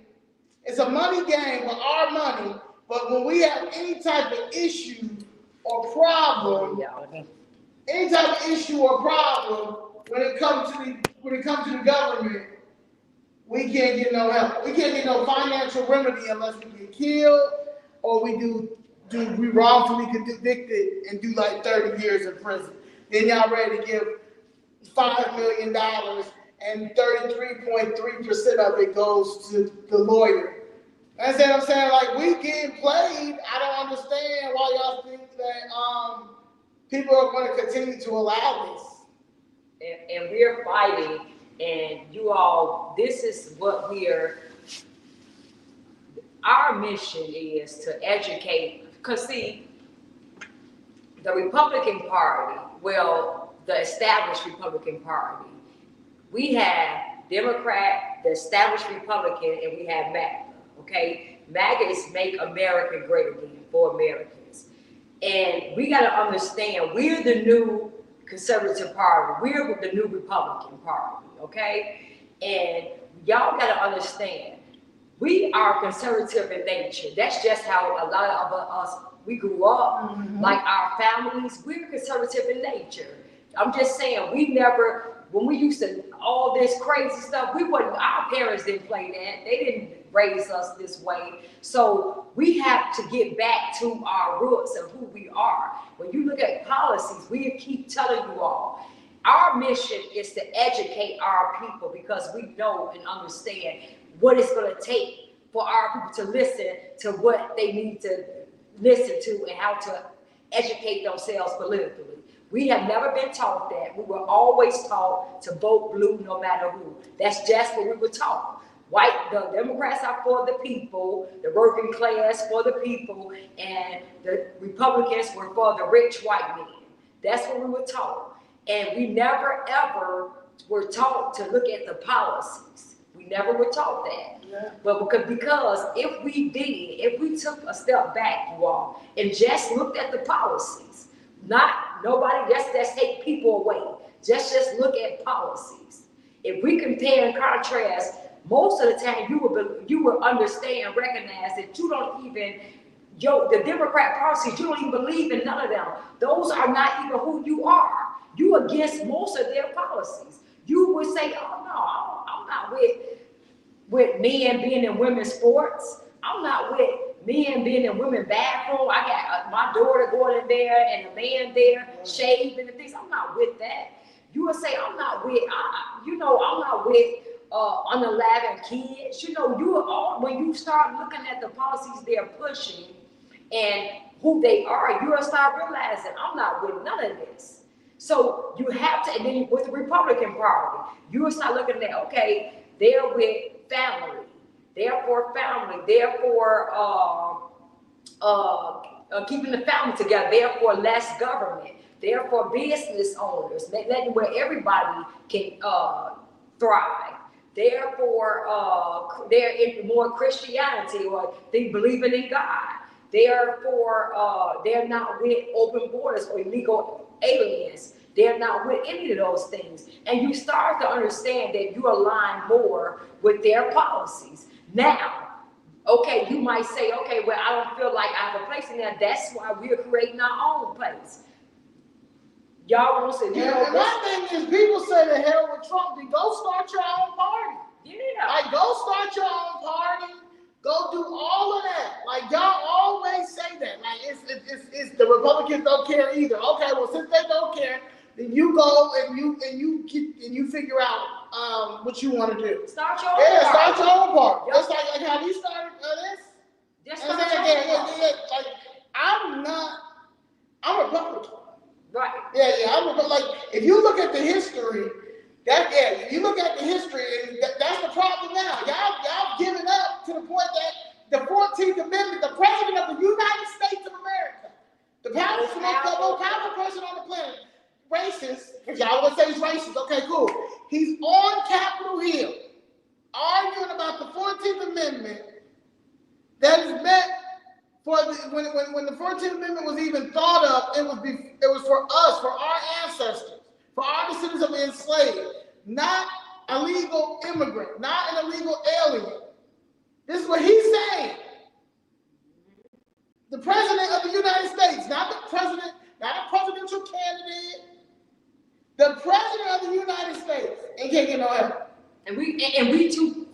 It's a money game with our money, but when we have any type of issue or problem, when it comes to the government, we can't get no help. We can't get no financial remedy unless we get killed or we wrongfully convicted and do like 30 years in prison. Then y'all ready to give $5 million and 33.3% of it goes to the lawyer. That's what I'm saying. Like, we getting played. I don't understand why y'all think that people are going to continue to allow this. And we're fighting. And you all, this is what our mission is to educate, because see, the Republican Party, the established Republican Party, we have Democrat, the established Republican, and we have MAGA, okay? MAGA is Make America Great Again, for Americans. And we gotta understand, we're the new conservative party, we're the new Republican Party, okay? And y'all gotta understand, we are conservative in nature. That's just how a lot of us, we grew up, like our families, we're conservative in nature. I'm just saying, when we used to, all this crazy stuff, our parents didn't play that. They didn't raise us this way. So we have to get back to our roots of who we are. When you look at policies, we keep telling you all, our mission is to educate our people, because we know and understand what it's going to take for our people to listen to what they need to listen to and how to educate themselves politically. We have never been taught that. We were always taught to vote blue no matter who. That's just what we were taught. The Democrats are for the people, the working class for the people, and the Republicans were for the rich white men. That's what we were taught. And we never ever were taught to look at the policies. We never were taught that. Yeah. But because if we took a step back, you all, and just looked at the policies, let's take people away. Just look at policies. If we compare and contrast, most of the time you will understand and recognize that you don't even, the Democrat policies, you don't even believe in none of them. Those are not even who you are. You against most of their policies. You would say, oh no, I'm not with men being in women's sports. I'm not with men being in women's bathroom. I got my daughter going in there and a man there shaving and things. I'm not with that. You would say, I'm not with unaliving kids. When you start looking at the policies they're pushing and who they are, you'll start realizing I'm not with none of this. So you have to, and then with the Republican Party, you will start looking at, okay, they're with family. therefore family, therefore keeping the family together, therefore less government, therefore business owners, letting where everybody can thrive. Therefore, they're in more Christianity, or they believing in God. Therefore, they're not with open borders or illegal aliens. They're not with any of those things. And you start to understand that you align more with their policies. Now, okay, you might say, okay, well, I don't feel like I have a place in there. That's why we're creating our own place. Y'all won't say, and my thing is, people say the hell with Trump, then go start your own party. Yeah. Like, go start your own party. Go do all of that. Like, y'all always say that. Like, it's the Republicans don't care either. Okay, well, since they don't care, then you go and you figure out what you want to do. Start your own party. Start your own party. Yep. Just like how we started this. Just start your own party. Like, I'm a Republican. Right. Yeah. Like, if you look at the history, you look at the history, and that's the problem now. Y'all giving up to the point that the 14th Amendment, the President of the United States of America, the most powerful person on the planet, racist, because y'all would say he's racist. Okay, cool. He's on Capitol Hill arguing about the 14th Amendment that is meant for when the 14th Amendment was even thought of, it was for us, for our ancestors, for our descendants of enslaved, not a legal immigrant, not an illegal alien. This is what he's saying. The President of the United States, not the president, not a presidential candidate, the President of the United States, and can't get no help. And we're too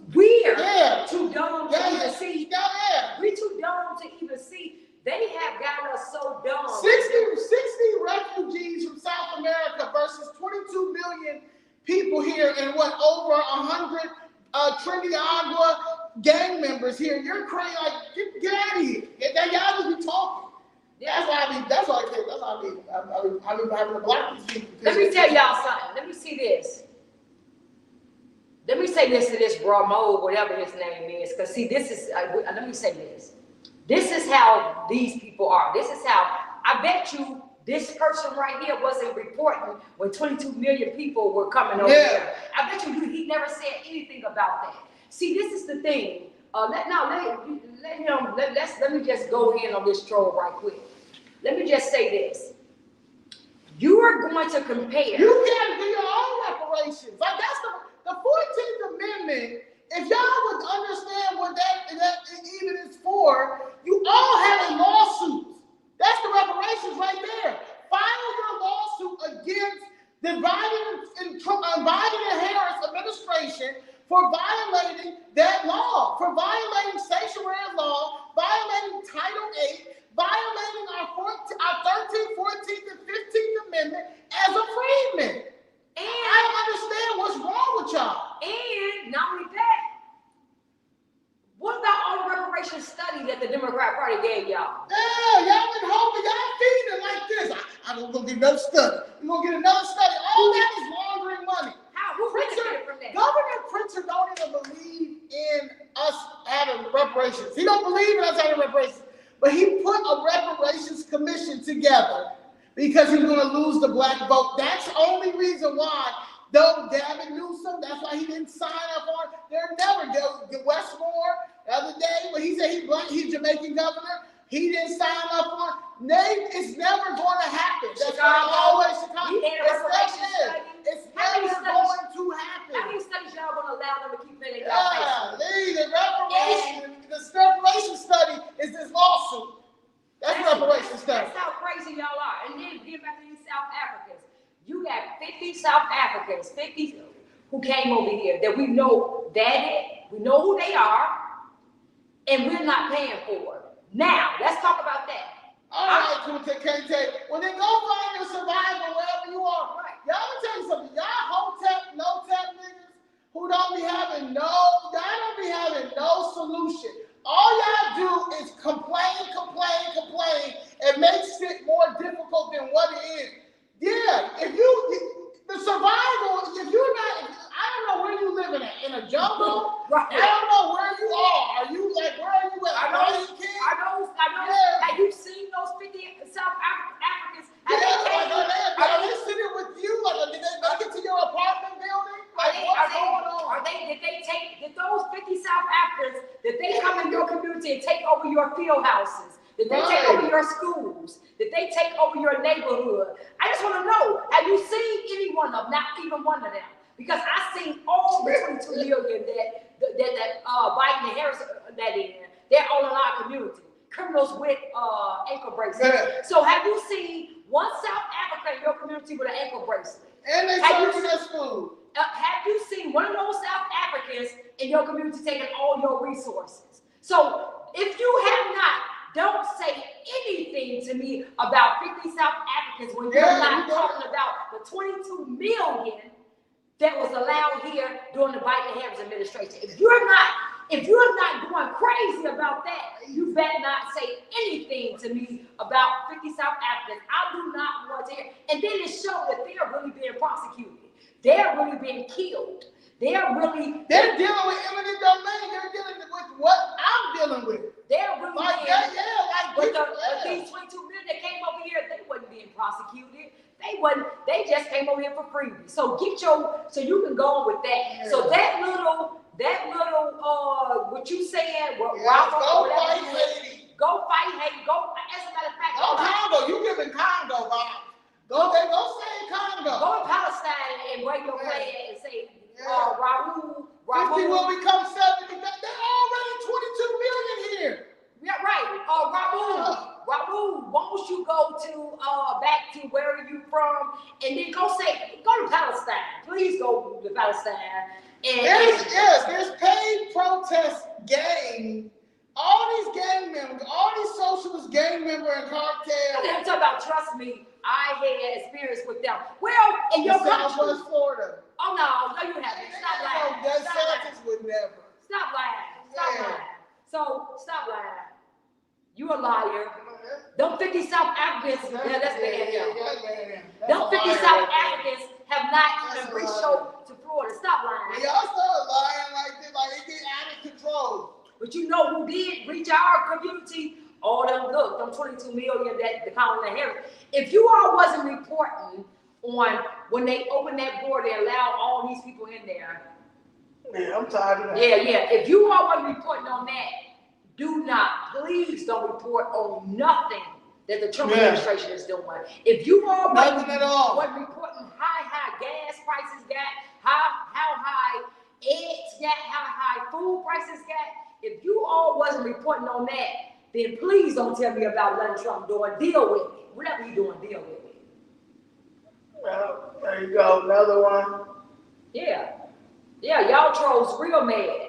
dumb to even see. We too dumb to even see. They have got us so dumb. 60 refugees from South America versus 22 million people here, and what, over 100 Trinidad gang members here. You're crazy. Like, get out of here. Y'all just be talking. Yeah. That's why I be having a black people. Let me tell y'all something. Let me see this. Let me say this to this Bramo, whatever his name is, because see, this is, let me say this. This is how these people are. This is how, I bet you this person right here wasn't reporting when 22 million people were coming over here. I bet you he never said anything about that. See, this is the thing. Let me just go in on this troll right quick. Let me just say this. You are going to compare. You got to do your own reparations. Like, that's the 14th Amendment. If y'all would understand what that even is for, you all have a lawsuit. That's the reparations right there. File your lawsuit against the Biden and Harris administration for violating that law, for violating sanctuary law, violating Title VIII, violating our 13th, 14th, and 15th Amendment as a freedman. And I don't understand what's wrong with y'all. And not only that, what about all the reparation study that the Democrat Party gave y'all? Yeah, y'all been hoping, y'all feeding it like this. I'm gonna get another study. We're gonna get another study. All that is laundering money. Who benefited from that? Governor Pritchard don't even believe in us having reparations. He don't believe in us having reparations. But he put a reparations commission together because he's going to lose the black vote. That's the only reason why. Though Gavin Newsom, that's why he didn't sign up on it. They're never go. Westmore the other day when he said he's Jamaican governor, he didn't sign up on it. It's never going to happen. That's why always Chicago. It's never going to happen. How many studies y'all going to allow them to keep in y'all the reparation study is this lawsuit. That's reparation study. That's how crazy y'all are. And then get back to these South Africans. You got 50 South Africans, 50 who came over here that we know we know who they are, and we're not paying for it. Now, let's talk about that. All right, Kunta Kinte. Well, then go find your survivor wherever you are. Right. Y'all gonna tell you something. Y'all hotep, no-tep niggas who don't be having no solution. All y'all do is complain, and make shit more difficult than what it is. Yeah, the survival, if you're not, I don't know where you living at, in a jungle? Right. I don't know where you are. did those 50 South Africans, did they come in your community and take over your field houses? Did they take over your schools? Did they take over your neighborhood? I just want to know, have you seen any one of them? Not even one of them. Because I seen all the 22 million that Biden and Harris that in. They're all in our community. Criminals with ankle bracelets. So have you seen one South African in your community with an ankle bracelet? And they serving us food. Have you seen one of those South Africans in your community taking all your resources? So if you have not, don't say anything to me about 50 South Africans when you're not talking about the 22 million that was allowed here during the Biden and Harris administration. If you're not going crazy about that, you better not say anything to me about 50 South Africans. I do not want to hear. And then it showed that they're really being prosecuted. They're really being killed. They're dealing with eminent domain. They're dealing with what I'm dealing with. They're really but these 22 million that came over here, they wasn't being prosecuted. They just came over here for free. So so you can go on with that. Yeah. So that little what you saying, go fight Haiti. Go fight Haiti. Go, as a matter of fact, go Congo. You live in Congo, Bob. Go say Congo. Go to Palestine and wave your flag and say, Raul. 50 will become 70. They're already 22 million here. Yeah, right. Raul, won't you go to back to where are you from, and then go to Palestine. Please go to Palestine. And there's paid protest gang. All these gang members, all these socialist gang member and cartel. I'm talking about, trust me, I had experience with them. Well, in your country. Southwest Florida. Oh, no, you haven't. Stop lying. DeSantis would never. Stop lying. So, stop lying. You a liar. Them 50 South Africans, let's Them 50 South Africans have not even reached to Florida. Stop lying. Y'all start lying like this, like it get out of control. But you know who did reach our community? All them 22 million that the colony Harris. If you all wasn't reporting on when they opened that border and allowed all these people in there. Yeah, I'm tired of that. Yeah. If you all wasn't reporting on that, please don't report on nothing that the Trump administration is doing. If you all wasn't reporting high gas prices got, how high eggs got, how high food prices got, if you all wasn't reporting on that, then please don't tell me about letting Trump doing. Deal with it. Whatever you doing, deal with it. Well, there you go, another one. Yeah, y'all trolls real mad.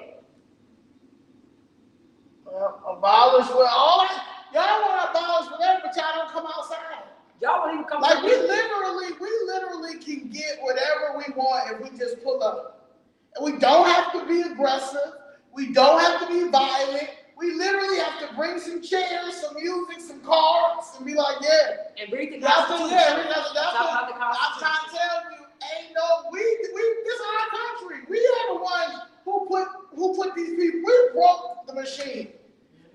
Well, abolish y'all want to abolish whatever, but y'all don't come outside. Y'all won't even come. Like we literally can get whatever we want if we just pull up. And we don't have to be aggressive. We don't have to be violent. We literally have to bring some chairs, some music, some cards, and be like, and read the Constitution. That's I'm trying to tell you, ain't no this is our country. We are the ones who put these people. We broke the machine.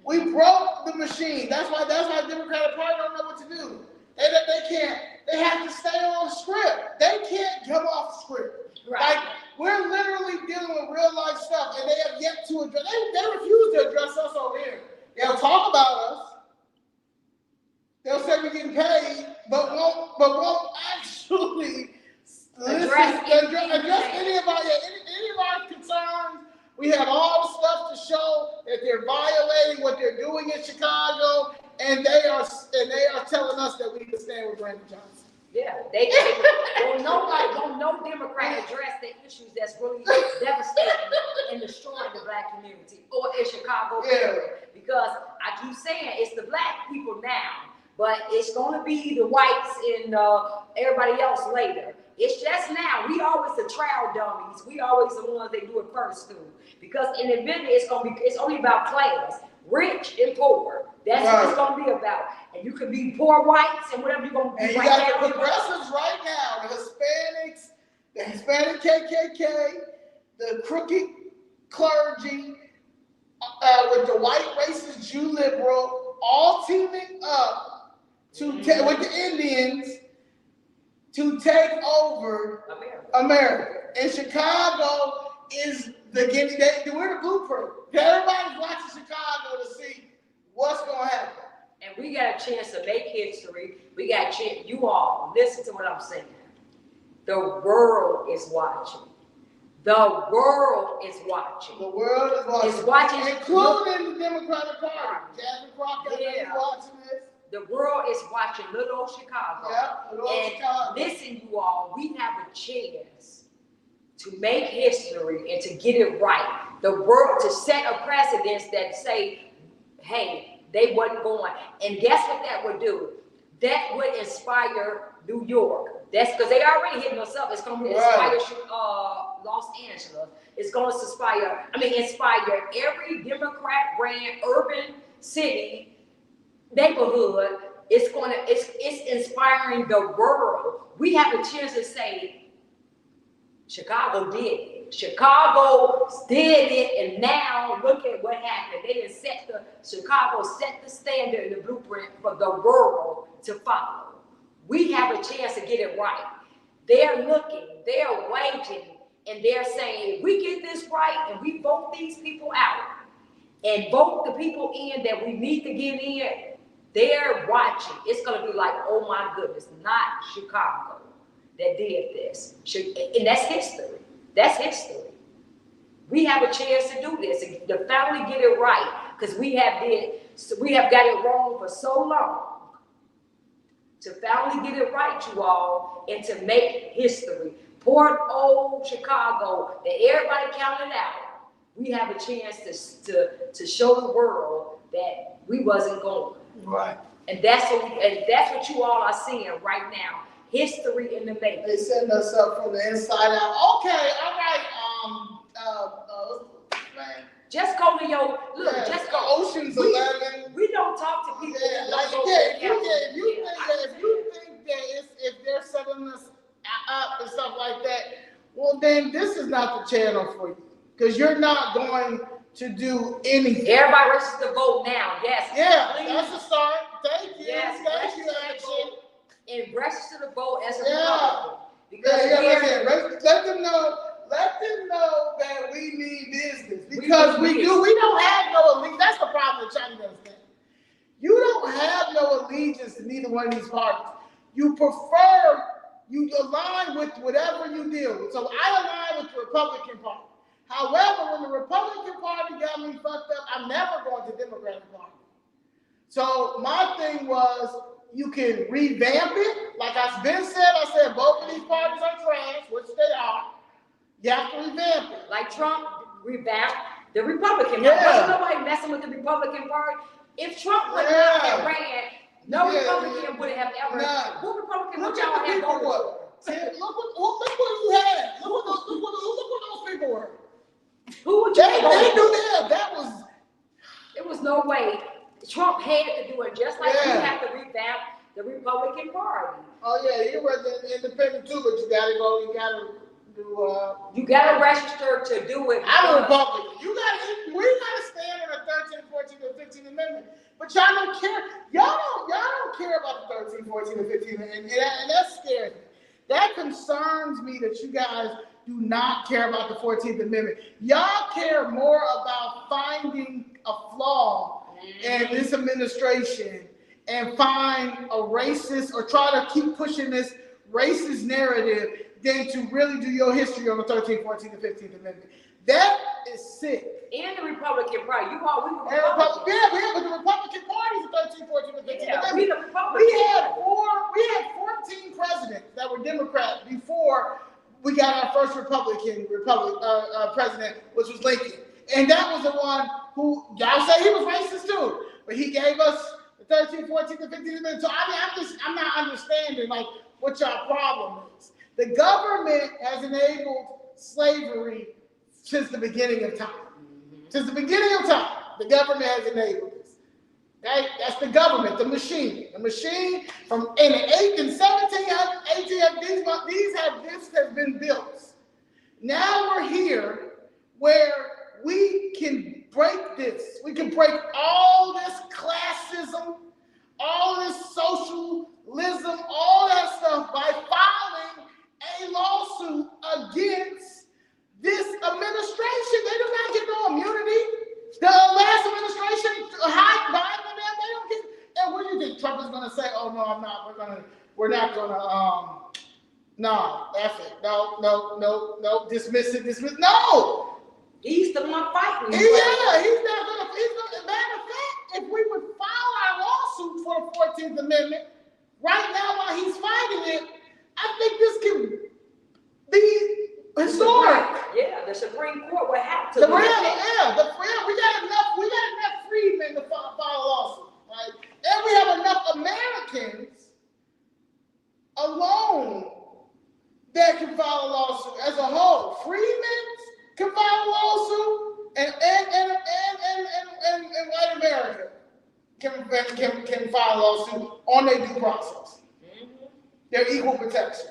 We broke the machine. That's why the Democratic Party don't know what to do. They can't. They have to stay on script. They can't come off script. Right. Like we're literally dealing with real life stuff, and they have yet to address. They refuse to address us over here. They'll talk about us. They'll say we're getting paid, but won't actually address any of our concerns. We have all the stuff to show that they're violating what they're doing in Chicago, and they are telling us that we need to stand with Brandon Johnson. Yeah, they won't no Democrat address the issues that's really devastating and destroying the black community or in Chicago area. Because I keep saying it's the black people now, but it's going to be the whites and everybody else later. It's just now. We always the trial dummies. We always the ones that do it first too. Because in the end, it's only about class, rich and poor. That's what it's going to be about. And you can be poor whites and whatever you're going to be. And you got the progressives right now, the Hispanics, the Hispanic KKK, the crooked clergy, with the white racist Jew liberal, all teaming up with the Indians to take over America. And Chicago is We're the blueprint. Everybody's watching Chicago to see what's going to happen. And we got a chance to make history. We got a chance. You all, listen to what I'm saying. The world is watching. The world is watching. The world is watching. It's watching. Including the Democratic Party. Jasmine Crockett is watching this. The world is watching little old Chicago. Yeah, little old Chicago. Listen, you all, we have a chance to make history and to get it right. The world, to set a precedence that say, hey, they wasn't going. And guess what that would do? That would inspire New York. That's because they already hitting us up. It's going to inspire Los Angeles. It's going to inspire every Democrat-ran urban city, neighborhood. It's inspiring the world. We have a chance to say, Chicago did it. Chicago did it, and now look at what happened. Chicago set the standard and the blueprint for the world to follow. We have a chance to get it right. They're looking, they're waiting, and they're saying, if we get this right and we vote these people out and vote the people in that we need to get in, they're watching. It's going to be like, oh my goodness, not Chicago that did this. And that's history. That's history. We have a chance to do this and to finally get it right, because we have got it wrong for so long. To finally get it right, you all, and to make history. Poor old Chicago that everybody counted out. We have a chance to show the world that we wasn't going. Right. And that's what you all are seeing right now. History in the making. They setting us up from the inside out. Okay, all right. Man. Just go to your look. Yeah, just go. Ocean's 11. We don't talk to people. If you think that if they're setting us up and stuff like that, well then this is not the channel for you, because you're not going to do anything. Everybody register to vote now. Yes. Yeah, please. That's a start. Thank you. Yes, thank you, Action. And register to vote as a Republican. Because let them know that we need business, because we do. We don't have no allegiance. That's the problem with China. You don't have no allegiance to neither one of these parties. You align with whatever you deal with. So I align with the Republican Party. However, when the Republican Party got me fucked up, I'm never going to the Democratic Party. So my thing was, you can revamp it. Like I've been said, I said both of these parties are trash, which they are. You have to revamp it. Like Trump revamped the Republican Party. Yeah. Wasn't nobody messing with the Republican Party. If Trump went out and ran, no Republican would have ever. What Republican would y'all have voted for? Look what you had. Look what those people were. Who would you They knew that was. It was no way. Trump had to do it, just like we have to revamp the Republican Party. Oh yeah, you were the independent too, but you gotta go. You gotta do. You gotta register to do it. I'm a Republican. We gotta stand on the 13, 14, and 15 Amendment. But y'all don't care. Y'all don't care about the 13, 14, and 15, and that scares me. That concerns me that you guys do not care about the 14th Amendment. Y'all care more about finding a flaw in this administration and find a racist, or try to keep pushing this racist narrative, than to really do your history on the 13th, 14th, and 15th Amendment. That is sick. And the Republican Party. We were but the Republican Party is the 13th, 14th, and 15th Amendment. We the Republicans. We had 14 presidents that were Democrats before we got our first Republican president, which was Lincoln. And that was the one who, y'all say he was racist too, but he gave us the 13th, 14th, and 15th Amendment. So I'm not understanding like what y'all problem is. The government has enabled slavery since the beginning of time. Since the beginning of time, the government has enabled this. Okay? That's the government, the machine. The machine from in the 8th and 17th, this has been built. Now we're here where we can break this. We can break all this classism, all this socialism, all that stuff by filing a lawsuit against this administration I'm not. We're not gonna. No, that's it. No. Dismiss it. No. He's the one fighting. He's not gonna. Matter of fact, if we would file our lawsuit for the 14th Amendment right now while he's fighting it, I think this can be historic. Yeah, the Supreme Court would have to. We got enough freedmen to file a lawsuit, right? And we have enough Americans alone that can file a lawsuit as a whole. Freedmen can file a lawsuit, and white America can file a lawsuit on their due process. Their equal protection.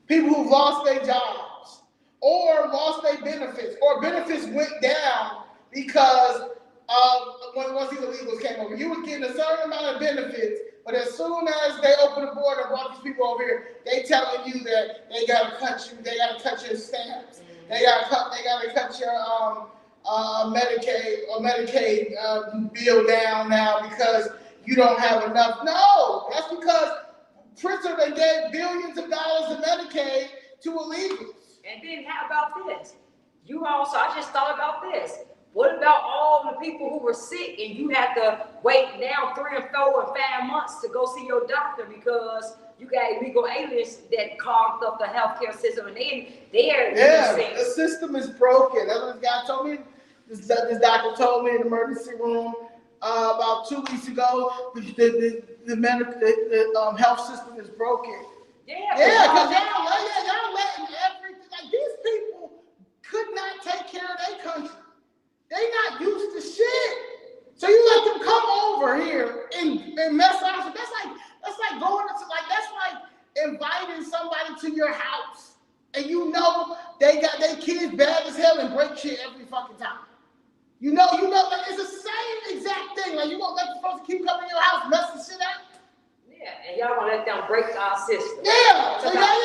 People who've lost their jobs or lost their benefits, or benefits went down because once these illegals came over. You were getting a certain amount of benefits, but as soon as they opened the border and brought these people over here, they telling you that they gotta cut your stamps, they gotta cut your Medicaid bill down now because you don't have enough. No, that's because Pritzker, they gave billions of dollars of Medicaid to illegals. And then how about this? I just thought about this. What about all the people who were sick and you had to wait now 3 or 4 or 5 months to go see your doctor because you got illegal aliens that clogged up the healthcare system and the system is broken. That's what this guy told me. This doctor told me in the emergency room about 2 weeks ago. The health system is broken. Because y'all letting everything. Like, these people could not take care of their country. They not used to shit. So you let them come over here and mess up. That's like going to that's like inviting somebody to your house and you know they got their kids bad as hell and break shit every fucking time. You know, like it's the same exact thing. Like you gonna let the folks keep coming to your house messing shit up? Yeah, and y'all gonna let them break our system. Yeah. So now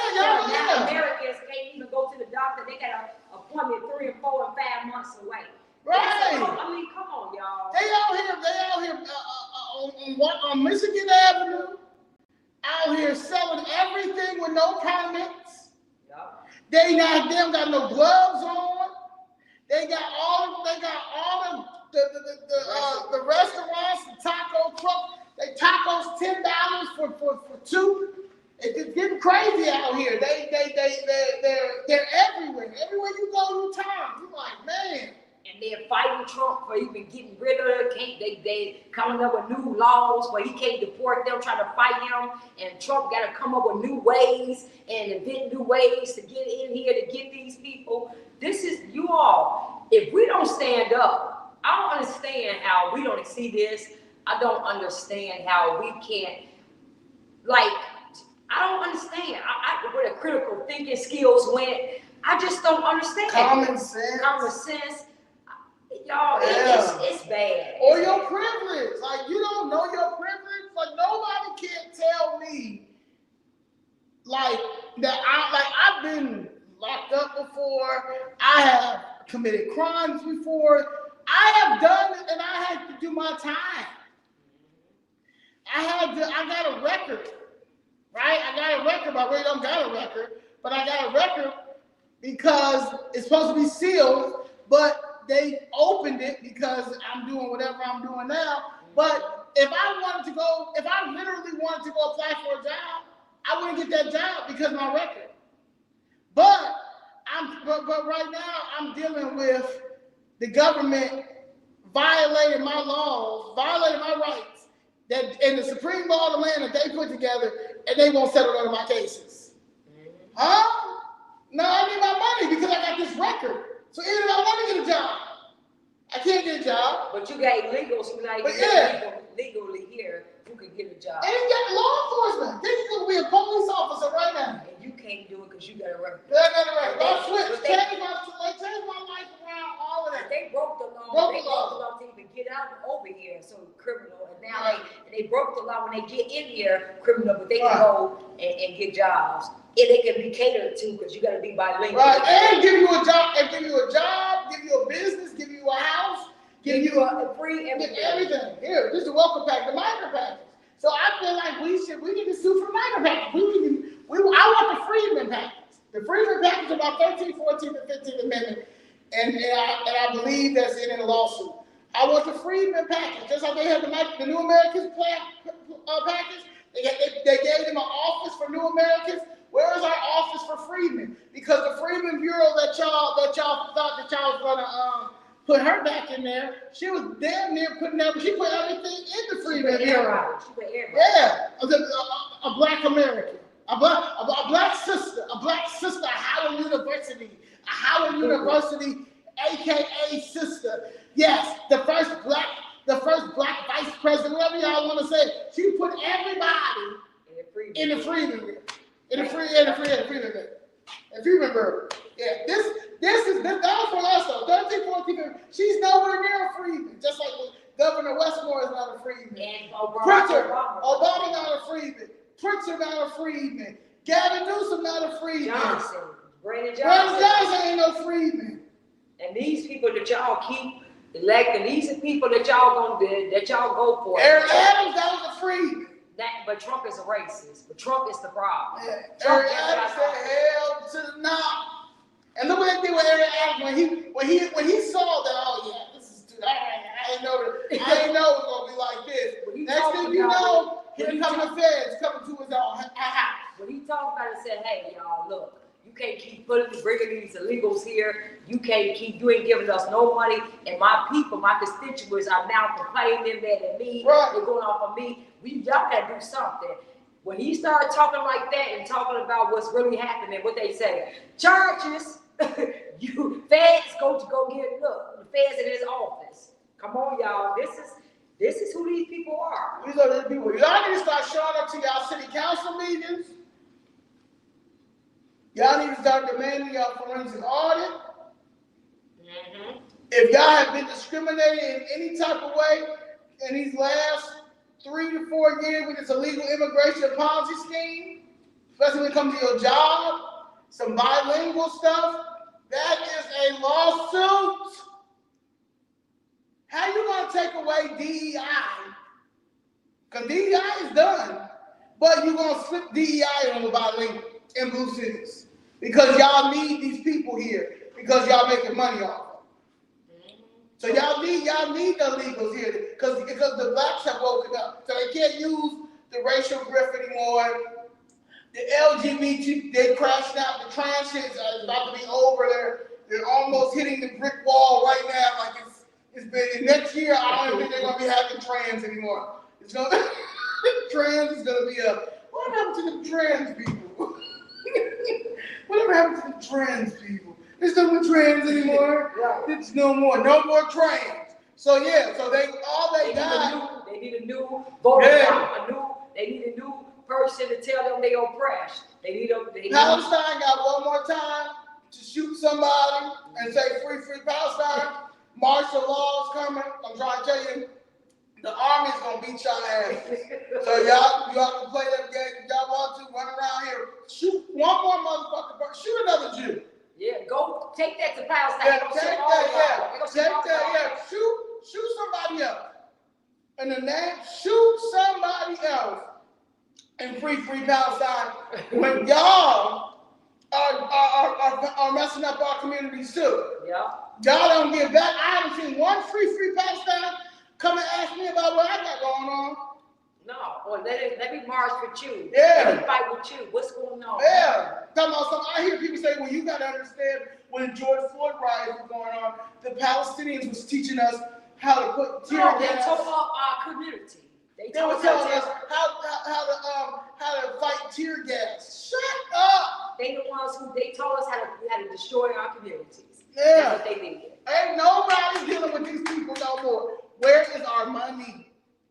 Americans can't even go to the doctor. They got an appointment 3 or 4 and 5 months away. Right. I mean, come on, y'all. They out here on Michigan Avenue, out here selling everything with no permits. Yep. They don't got no gloves on. They got all the restaurants, the taco trucks. They tacos $10 for 2. It's getting crazy out here. They're everywhere. Everywhere you go, you turn. You're like, man. And they're fighting Trump for even getting rid of it. They coming up with new laws where he can't deport them, trying to fight him. And Trump got to come up with new ways and invent new ways to get in here to get these people. This is you all. If we don't stand up, I don't understand how we don't see this. I don't understand how we can't. I don't understand. Where the critical thinking skills went. I just don't understand. Common sense. Y'all, it's bad. Or your privilege. Like, you don't know your privilege. Like, nobody can tell me, like, that I've been locked up before. I have committed crimes before. I have done it, and I had to do my time. I got a record, right? I got a record. I really don't got a record, but I got a record because it's supposed to be sealed, but they opened it because I'm doing whatever I'm doing now. But if I literally wanted to go apply for a job, I wouldn't get that job because of my record. But right now I'm dealing with the government violating my laws, violating my rights, that in the supreme law of the land that they put together, and they won't settle none of my cases. Huh? No, I need my money because I got this record. So even if I want to get a job, I can't get a job. But you got illegals who not even legally here who can get a job. And you got law enforcement. They could be a police officer right now. And you can't do it because you got a record. Yeah, I got a record. They changed my life around, all of that. They broke the law. They broke the law to even get out over here, so criminal. And now they broke the law when they get in here, criminal, but they can go and get jobs. And they can be catered to because you got to be bilingual. Right, and give you a job, give you a business, give you a house, give you a free everything. Here, this is the welcome pack, the migrant package. So I feel like we need to sue for minor package. I want the Freedman package. The Freedman package about 13, 14, and 15th Amendment, and I believe that's in a lawsuit. I want the Freedman package, just like they had the New Americans package. They gave them an office for New Americans. Where is our office for Freedmen? Because the Freedmen Bureau that y'all thought that y'all was gonna put her back in there, she was damn near she put everything in the Freedmen Bureau. Yeah, a black American, a black sister, a Howard University, AKA sister. Yes, the first black vice president, whatever y'all want to say. She put everybody in the Freedmen Bureau. In the Freedmen Bureau. Yeah, this is that was for us though. 13, 14, she's nowhere near a Freedman. Just like Governor Westmore is not a Freedman. And Obama not a Freedman. Pritzker not a Freedman. Gavin Newsom not a Freedman. Brandon Johnson ain't no Freedman. And these people that y'all keep electing, these are people that y'all go for. Eric Adams, that was a Freedman. But Trump is a racist. But Trump is the problem. Yeah. Eric Adams said hell to the no. And look what they did with Eric Adams when he saw that. Oh yeah, this is too. I didn't know it was gonna be like this. Next thing you know, here come the feds coming to his own house. When he talked about it, said, "Hey y'all, look, you can't keep bringing these illegals here. You ain't giving us no money. And my people, my constituents are now complaining that me. Right. They're going off of me. Y'all gotta do something." When he started talking like that and talking about what's really happening, what they say, charges, you feds go get the feds in his office. Come on, y'all. This is who these people are. These are the people. Y'all need to start showing up to y'all city council meetings. Y'all need to start demanding y'all forensic audit. Mm-hmm. If y'all have been discriminated in any type of way in these last 3 to 4 years with this illegal immigration policy scheme, especially when it comes to your job, some bilingual stuff, that is a lawsuit. How you gonna take away DEI? Because DEI is done, but you're gonna slip DEI on the bilingual in blue cities. Because y'all need these people here, because y'all making money off them. So y'all need the illegals here, because the blacks have woken up. So they can't use the racial grift anymore. The LGBT, they crashed out. The trans shit is about to be over there. They're almost hitting the brick wall right now. Like it's been next year. I don't even think they're gonna be having trans anymore. Trans is gonna be what happened to the trans people? Whatever happened to the trans people? There's no more trans anymore. It's no more trans. So yeah, so they need a new voter. They need a new person to tell them they oppressed. Palestine got one more time to shoot somebody and say free Palestine. Martial law's coming. I'm trying to tell you, the army's gonna beat y'all ass. So y'all can play that game. If y'all want to run around here, shoot one more motherfucker, shoot another Jew. Yeah, go take that to Palestine. Shoot somebody else. And the name, shoot somebody else and free Palestine. When y'all are messing up our communities too. Yeah. Y'all don't give back. I haven't seen one free Palestine come and ask me about what I got going on. No, or let me march with you. Yeah. Let me fight with you. What's going on? Yeah. Talking about something. I hear people say, well, you got to understand when George Floyd riot was going on, the Palestinians was teaching us how to put tear gas. They told our community. They were telling us how to fight tear gas. Shut up. They the ones they told us how to destroy our communities. Yeah. That's what they did. Ain't nobody dealing with these people no more. Where is our money?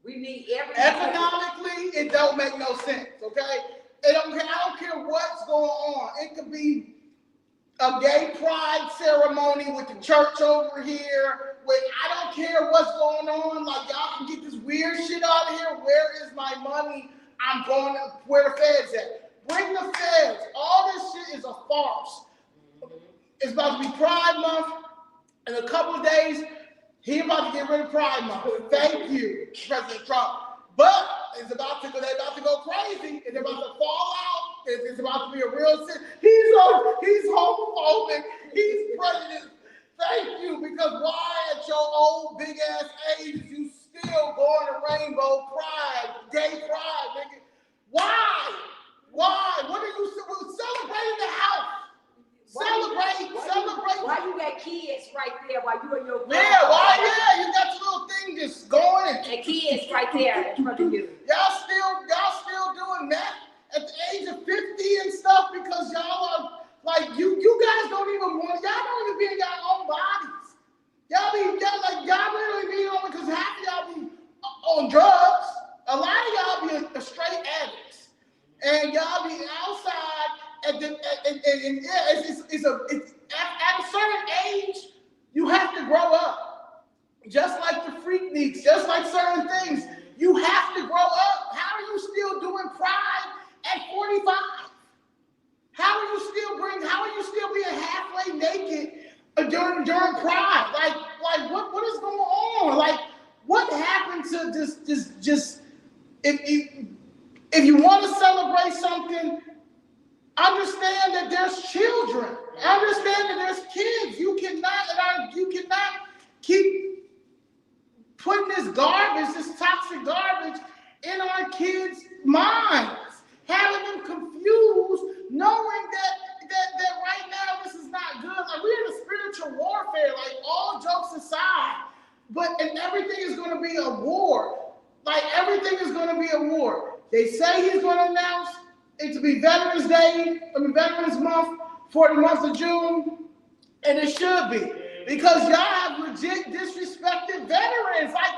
We need everything. Economically, it don't make no sense, okay? I don't care what's going on. It could be a gay pride ceremony with the church over here. I don't care what's going on. Like, y'all can get this weird shit out of here. Where is my money? I'm going to where the feds at. Bring the feds. All this shit is a farce. It's about to be Pride Month. In a couple of days, he about to get rid of Pride Month. Thank you, President Trump. But is about to go. They're about to go crazy, and they're about to fall out. It's about to be a real sin. He's homophobic. He's prejudiced. Thank you, because why at your old big ass age you still going to rainbow pride, gay pride, nigga? Why? Why? What are you celebrating the house? Celebrate. Why you got kids right there while you and your yeah, why? Yeah, you got your little thing just going and kids right there in front of you. Y'all still doing that at the age of 50 and stuff because y'all are like you guys don't even want y'all don't even be in your own bodies. Y'all literally be on because half of y'all be on drugs. A lot of y'all be a straight addicts, and y'all be outside. At a certain age, you have to grow up. Just like the freakniks, just like certain things, you have to grow up. How are you still doing pride at 45? How are you still being halfway naked during pride? Like what is going on? Like what happened to just if you want to celebrate something, understand that there's children. Understand that there's kids. You cannot keep putting this toxic garbage in our kids' minds, having them confused, knowing that right now this is not good. Like we're in a spiritual warfare. Like all jokes aside, and everything is going to be a war. Like everything is going to be a war. They say he's going to announce it to be Veterans Month for the month of June, and it should be because y'all have legit disrespected veterans. Like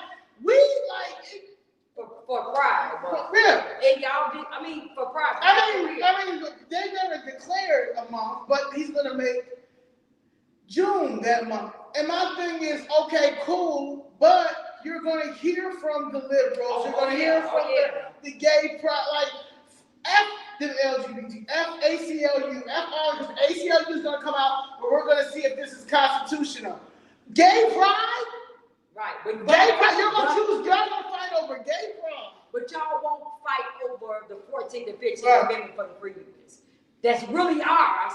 for pride, bro. Yeah. And y'all did. I mean, for pride. I mean, they never declared a month, but he's gonna make June that month. And my thing is, okay, cool, but you're gonna hear from the liberals. You're gonna hear from the gay pride, like. F the LGBT, F ACLU, F all, because ACLU is going to come out, but we're going to see if this is constitutional. Gay pride? Right. But gay pride, y'all going to fight over gay pride. But y'all won't fight over the 14th and 15th Amendment for the freedoms. That's really ours.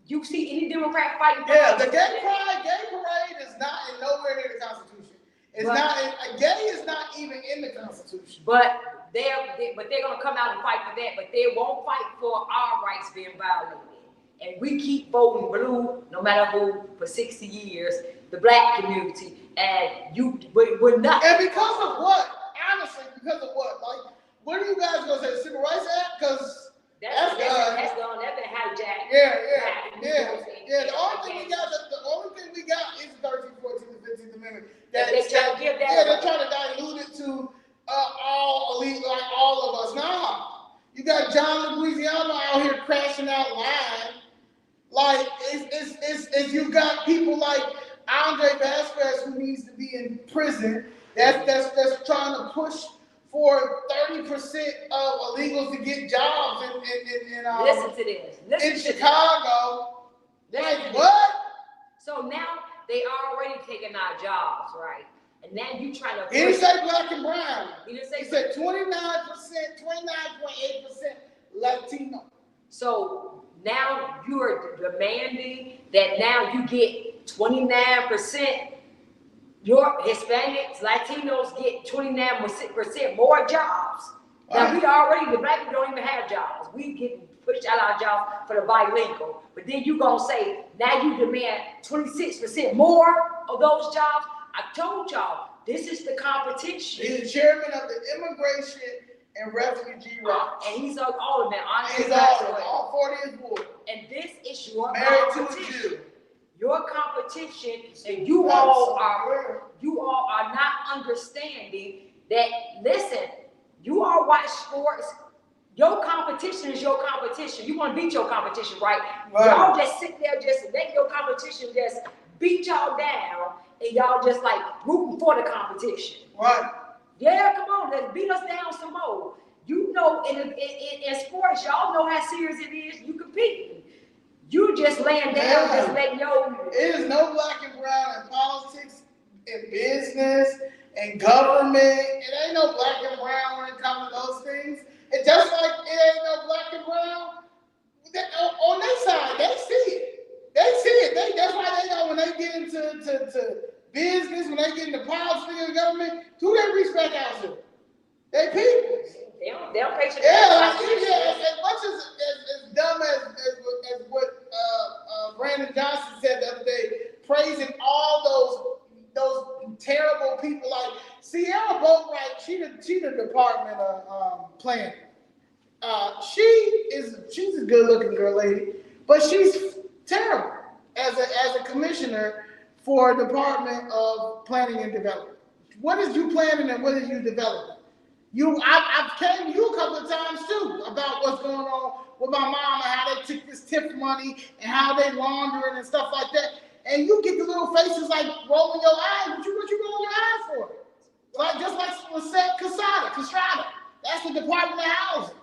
You see any Democrat fighting for Yeah, the gay parade is not nowhere near the Constitution. Gay is not even in the Constitution. But they're gonna come out and fight for that, but they won't fight for our rights being violated. And we keep voting blue, no matter who, for 60 years, the black community, and we're not. And because of what? Honestly, because of what? Like, what are you guys gonna say? The Civil Rights Act? Because that's gone. That's been hijacked. Yeah. The only thing we got is the 13th, 14th, and 15th Amendment. They're trying to give that. Yeah, they're trying to dilute it to all elite, like all of us. Nah, you got John Louisiana out here crashing out lying. Like it's you got people like Andre Vasquez who needs to be in prison. That's trying to push for 30% of illegals to get jobs in listen to this. In Chicago. Like what? So now they already taking our jobs, right? And now you trying to. He didn't say black and brown. He didn't say. He said 29%, 29.8% Latino. So now you are demanding that now you get 29%. Your Hispanics, Latinos get 29% more jobs. Now we already, the black people don't even have jobs. We get pushed out our jobs for the bilingual. But then you gonna say, now you demand 26% more of those jobs? I told y'all, this is the competition. He's the chairman of the Immigration and Refugee Rights. And he's all of that. He's all 40th ward. And this is your married competition. To a Jew. Your competition, and you all are not understanding that. Listen, you all watch sports. Your competition is your competition. You want to beat your competition, right? Y'all just sit there, just let your competition just beat y'all down, and y'all just like rooting for the competition. Right. Yeah, come on, let's beat us down some more. You know, in sports, y'all know how serious it is. You compete. You just laying down, just letting your. It is no black and brown in politics, in business, in government. It ain't no black and brown when it comes business, when they get into politics in the government, who they reach back out to? They people. They don't pay Yeah, as much as dumb as what Brandon Johnson said the other day, praising all those terrible people like Sierra Boatwright, she the Department of Planning. She's a good looking girl lady, but she's terrible as a commissioner for Department of Planning and Development. What is you planning and what is you developing? I've came to you a couple of times too about what's going on with my mom and how they took this TIF money and how they launder it and stuff like that. And you get the little faces like rolling your eyes. What you rolling your eyes for? Like just like Castrada. That's the Department of Housing.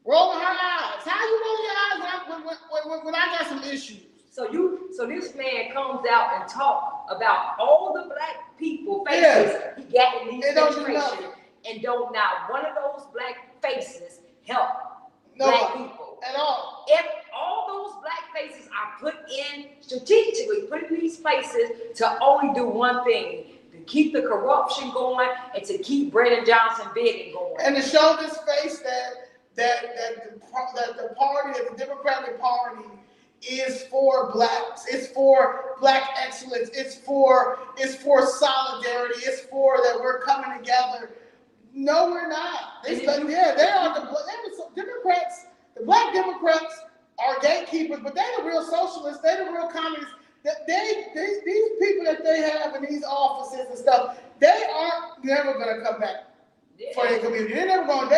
Rolling her eyes. How you rolling your eyes when I got some issues? So this man comes out and talk about all the black people faces he got in these situations, and don't not one of those black faces help black people at all. If all those black faces are put in strategically, put in these places to only do one thing, to keep the corruption going and to keep Brandon Johnson bidding going, and to show this face that the party, the Democratic Party, is for blacks. It's for black excellence. It's for solidarity. It's for that we're coming together. No, we're not. They are the Democrats. The black Democrats are gatekeepers, but they're the real socialists. They're the real communists. These people that they have in these offices and stuff, they aren't never going to come back for their community. They're never going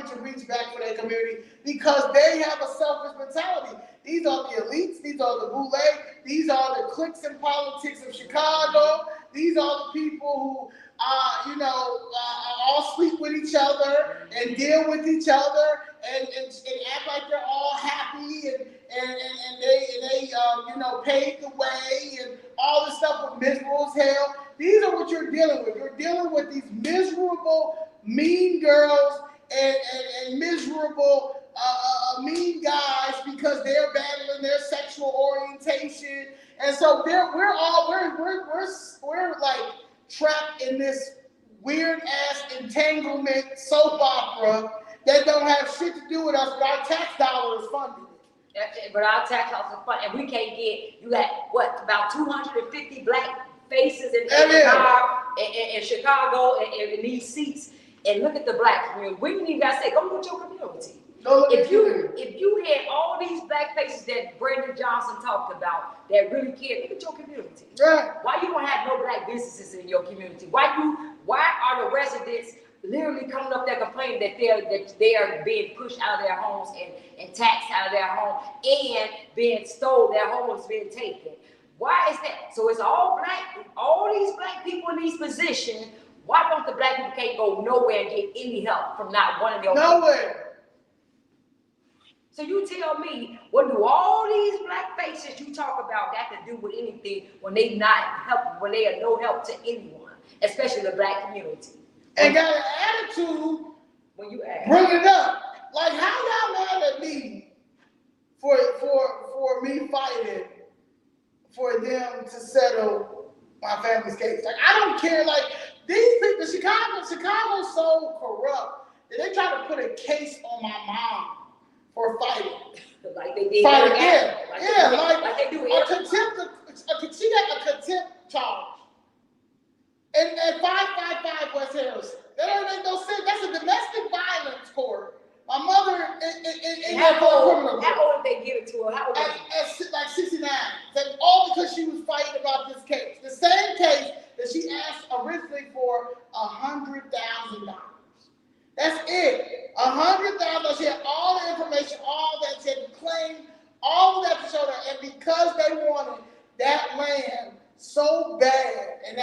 to reach back for their community because they have a selfish mentality. These are the elites. These are the boule. These are the cliques in politics of Chicago. These are the people who, all sleep with each other and deal with each other and act like they're all happy and they paved the way and all this stuff with miserable as hell. These are what you're dealing with. You're dealing with these miserable, mean girls and miserable, mean guys because they're battling their sexual orientation, and so we're like trapped in this weird ass entanglement soap opera that don't have shit to do with us, but our tax dollar is funding it. But our tax dollars is funded, and we can't get, you got about 250 black faces in Chicago in these seats, and look at the black community. We didn't even got to say, go with your community. If you had all these black faces that Brandon Johnson talked about that really care, look at your community. Right. Why you don't have no black businesses in your community? Why are the residents literally coming up there complaining that they are being pushed out of their homes and taxed out of their home and being stolen, their homes being taken? Why is that? So it's all black, all these black people in these positions. Why don't the black people can't go nowhere and get any help from not one of them? Nowhere. So you tell me, what do all these black faces you talk about got to do with anything when they not helping, when they are no help to anyone, especially the black community? And got an attitude when you ask. Bring it up. Like, how y'all mad at me for me fighting for them to settle my family's case? Like, I don't care. Like, these people, Chicago's so corrupt that they try to put a case on my mom for fighting. Like they did. Fighting again. Like they do. She got a contempt charge. And 555 West Harrison. That don't make no sense. That's a domestic violence court. My mother in that criminal court. How old did they give it to her? How old was at like 69. That all because she was fighting about this case. The same case that she asked originally for $100,000. That's it. $100,000. She had all the information, all that. She had claimed all of that to show her. And because they wanted that land so bad, and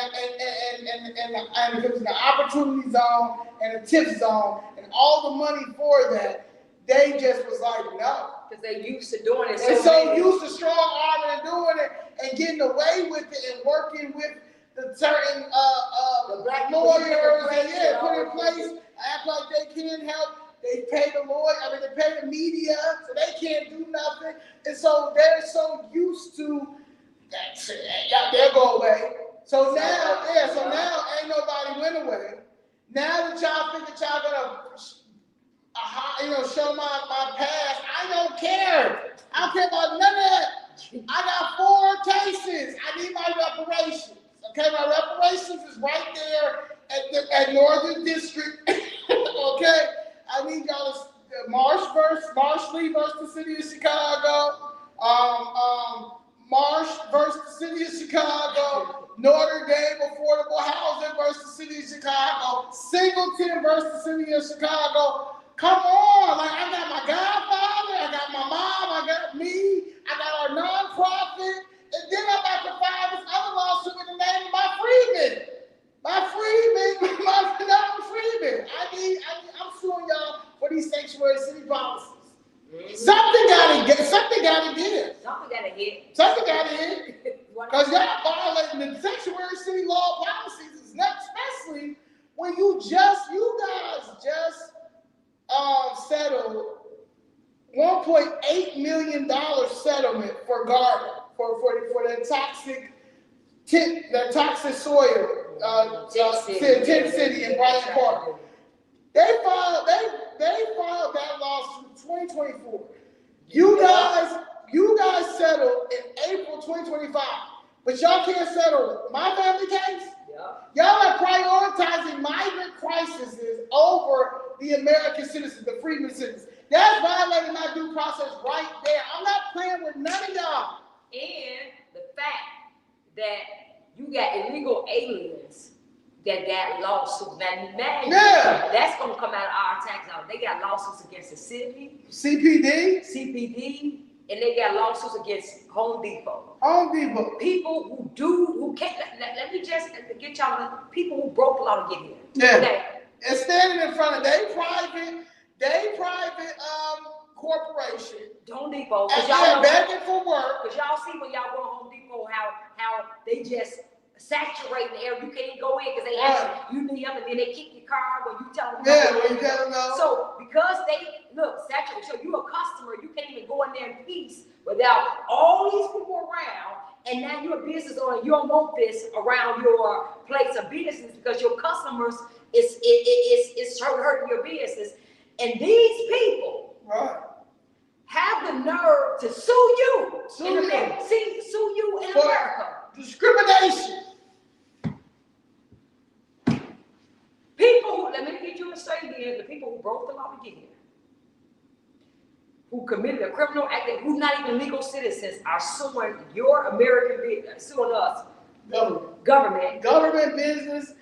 it was the opportunity zone and the TIF zone, and all the money for that, they just was like, no. Because they used to doing it. They're so used to strong arming and doing it and getting away with it and working with the certain the black lawyers and put in place, act like they can't help. They pay the lawyer, they pay the media, so they can't do nothing. And so they're so used to that shit. They'll go away. So now ain't nobody went away. Now that y'all think that y'all gonna show my past, I don't care. I don't care about none of that. I got 4 cases. I need my reparations. Okay, my reparations is right there at Northern District. Okay, I need y'all to Marshall versus the City of Chicago. Marsh versus the City of Chicago. Notre Dame Affordable Housing versus the City of Chicago. Singleton versus the City of Chicago. Come on, like I got my godfather, I got my mom, I got me, I got our nonprofit, and then I'm about to file this other lawsuit in the name of my freedmen. I'm suing y'all for these sanctuary city policies. Mm-hmm. Something gotta give. Something gotta hit. Something gotta hit. Because y'all violating the sanctuary city law policies, is not, especially when you guys just settled $1.8 million settlement for Garden for that toxic soil, Tent City in Bryant Park. They filed that lawsuit in 2024. You guys settled in April 2025, but y'all can't settle my family case. Yeah. Y'all are prioritizing migrant crises over the American citizens, the freedmen citizens. That's violating my due process right there. I'm not playing with none of y'all. And the fact that you got illegal aliens that got lawsuits. Now, that's going to come out of our tax dollars. They got lawsuits against the city, CPD, and they got lawsuits against Home Depot. People who can't, let me just get y'all, people who broke the law to get here. Yeah. Okay. And standing in front of they private corporation. Home Depot. And y'all begging for work. Because y'all see when y'all go to Home Depot how they just saturate the area. You can't go in because they ask you need them, and then they kick your car when you tell them. When you tell them no. So because they saturate, so you're a customer, you can't even go in there in peace without all these people around. And now you're a business owner. You don't want this around your place of business because your customers is hurting your business. And these people have the nerve to sue you in America. Sue you in America. Discrimination. People, let me get you straight again, the people who broke the law to get here, who committed a criminal act, who not even legal citizens, are suing your American business, suing us. Government business,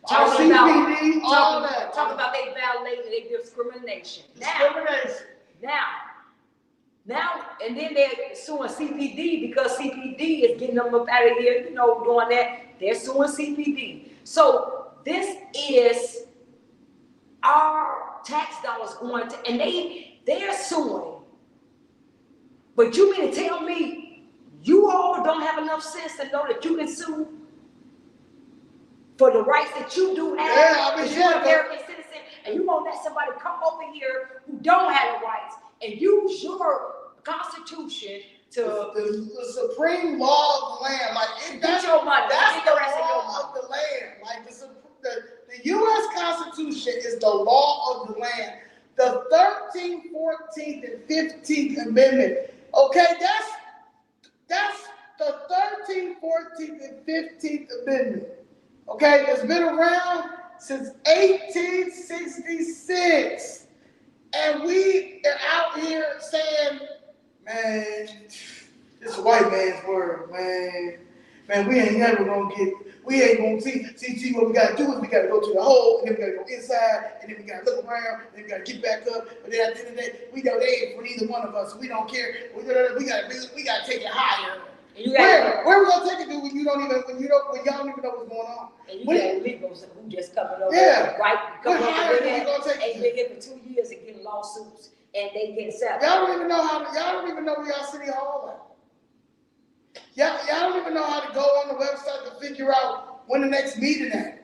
talking CPD, all that. Talking about they violated their discrimination. Now, and then they're suing CPD because CPD is getting them up out of here, doing that. They're suing CPD. So this is our tax dollars going to, and they're suing. But you mean to tell me you all don't have enough sense to know that you can sue for the rights that you do have? You're an American citizen, and you won't let somebody come over here who don't have the rights and use your Constitution to the supreme law of the land. That's your money. That's the law of the land. Like the U.S. Constitution is the law of the land. The 13th, 14th, and 15th Amendment. Okay, that's the 13th, 14th, and 15th Amendment. Okay, it's been around since 1866. And we are out here saying, man, this white man's word, man. Man, we ain't gonna see what we gotta do is we gotta go to the hole, and then we gotta go inside, and then we gotta look around, and then we gotta get back up. But then at the end of the day, we know they ain't for neither one of us. We don't care. We gotta take it higher. Where we gonna take it to when y'all don't even know what's going on? And you got illegals who just coming over. Coming over here. Ain't been here for 2 years and getting lawsuits, and they get settled. Y'all don't even know where y'all city hall at. Y'all don't even know how to go on the website to figure out when the next meeting is.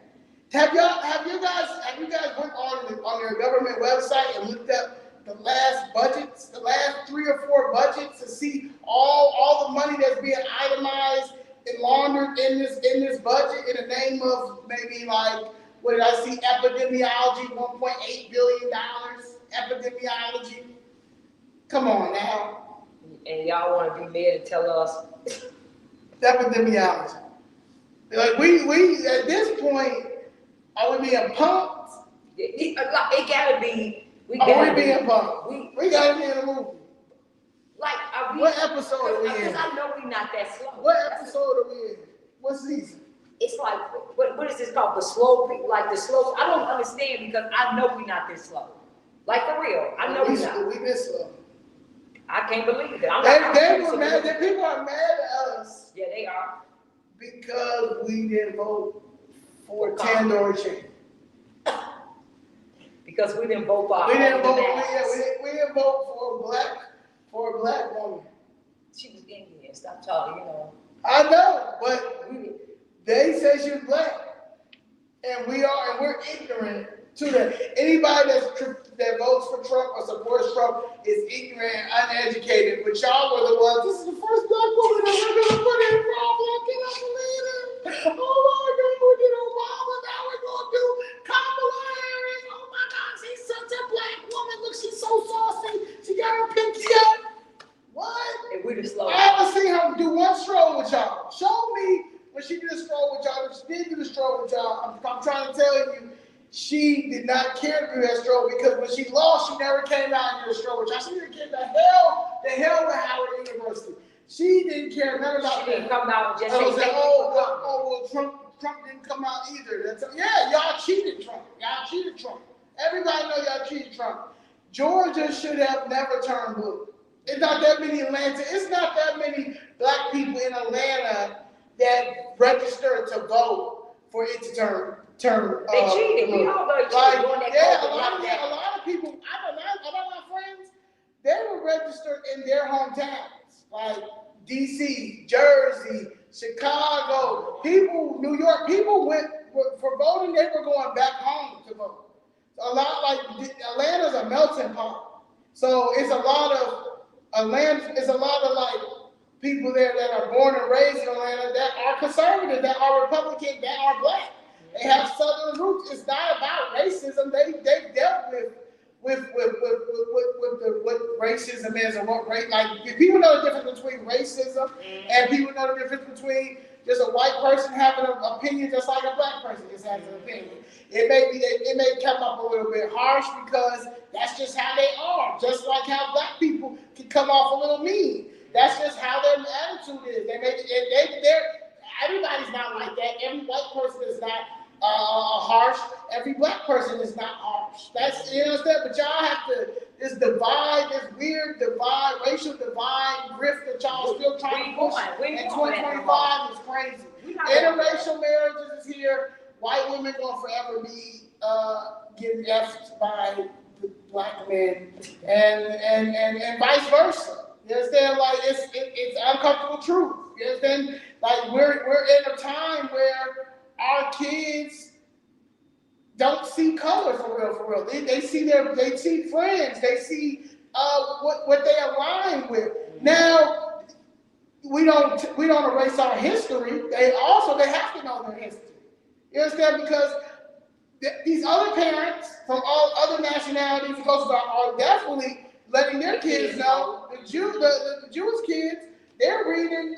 Have you guys went on your government website and looked up the last budgets, the last 3 or 4 budgets, to see all the money that's being itemized laundered in this budget in the name of maybe like, what did I see? Epidemiology, $1.8 billion. Epidemiology. Come on now. And y'all want to be mad and tell us Epidemiology. Like we at this point, are we being pumped? It gotta be. We being pumped? We gotta be in a movie. Like, are we? What episode are we in? Because I know we're not that slow. What episode are we in? What season? It's like, what is this called? The slow people, like the slow. I don't understand because I know we're not this slow. Like for real, I know we're not. We this slow. I can't believe it. They were mad. People are mad at us. Yeah, they are. Because we didn't vote for $10 change. Because we didn't vote for. We didn't vote. We didn't vote for a black woman. She was Indian. Stop talking. I know, but they say she was black, and we're ignorant to that. Anybody that votes for Trump or supports Trump is ignorant, uneducated. But y'all were the ones. This is the first black woman that we're gonna put in problem. I cannot believe it. Oh my God, we did Obama. Now we're gonna do Kamala Harris. Oh my God, she's such a black woman. Look, she's so saucy. She got her pinky up. What? And we just slow. I haven't seen her do one stroll with y'all. Show me when she did a stroll with y'all. If she did do a stroll with y'all, I'm trying to tell you, she did not care to do that stroll because when she lost, she never came out and did a stroll with y'all. She didn't care the hell with Howard University. She didn't care nothing about that. She didn't come out and just say, well, Trump didn't come out either. Y'all cheated Trump. Everybody know y'all cheated Trump. Georgia should have never turned blue. It's not that many black people in Atlanta that registered to vote for it to turn. They cheated. We all know cheated. A lot of people. A lot of my friends, they were registered in their hometowns, like D.C., Jersey, Chicago. New York. People went for voting. They were going back home to vote. A lot like Atlanta's a melting pot. So it's a lot of like people there that are born and raised in Atlanta that are conservative, that are Republican, that are black. They have Southern roots. It's not about racism. They dealt with what racism is and what race. Like people know the difference between racism and people know the difference between just a white person having an opinion just like a black person just has an opinion. It may come up a little bit harsh because that's just how they are. Just like how black people can come off a little mean. That's just how their attitude is. Everybody's not like that. Every white person is not harsh. Every black person is not harsh. That's, you understand? But y'all have to, this weird divide, racial divide, grift that y'all still trying to push in 2025 is crazy. Interracial marriages is here. White women gonna forever be getting effed by the black men, and vice versa. You understand? Like it's uncomfortable truth. You understand? Like we're in a time where our kids don't see color for real. They see friends. They see what they align with. Now we don't erase our history. They have to know their history. You understand? Because these other parents from all other nationalities and cultures are definitely letting their kids know. The Jewish kids, they're reading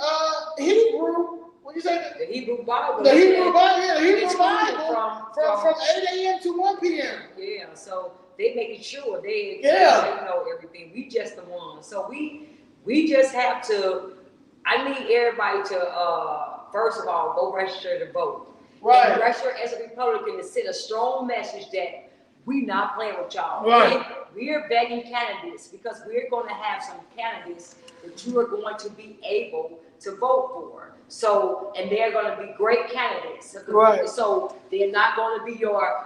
Hebrew. What do you say? The Hebrew Bible. The Hebrew Bible, yeah, the Hebrew Bible from 8 a.m. to 1 p.m. Yeah, so they making sure they know everything. We just the ones. So we just have to. I need everybody to first of all go register to vote. Right. And register as a Republican to send a strong message that we not playing with y'all. Right. We're begging candidates because we're going to have some candidates that you are going to be able to vote for. So, and they're going to be great candidates. Right. So they're not going to be your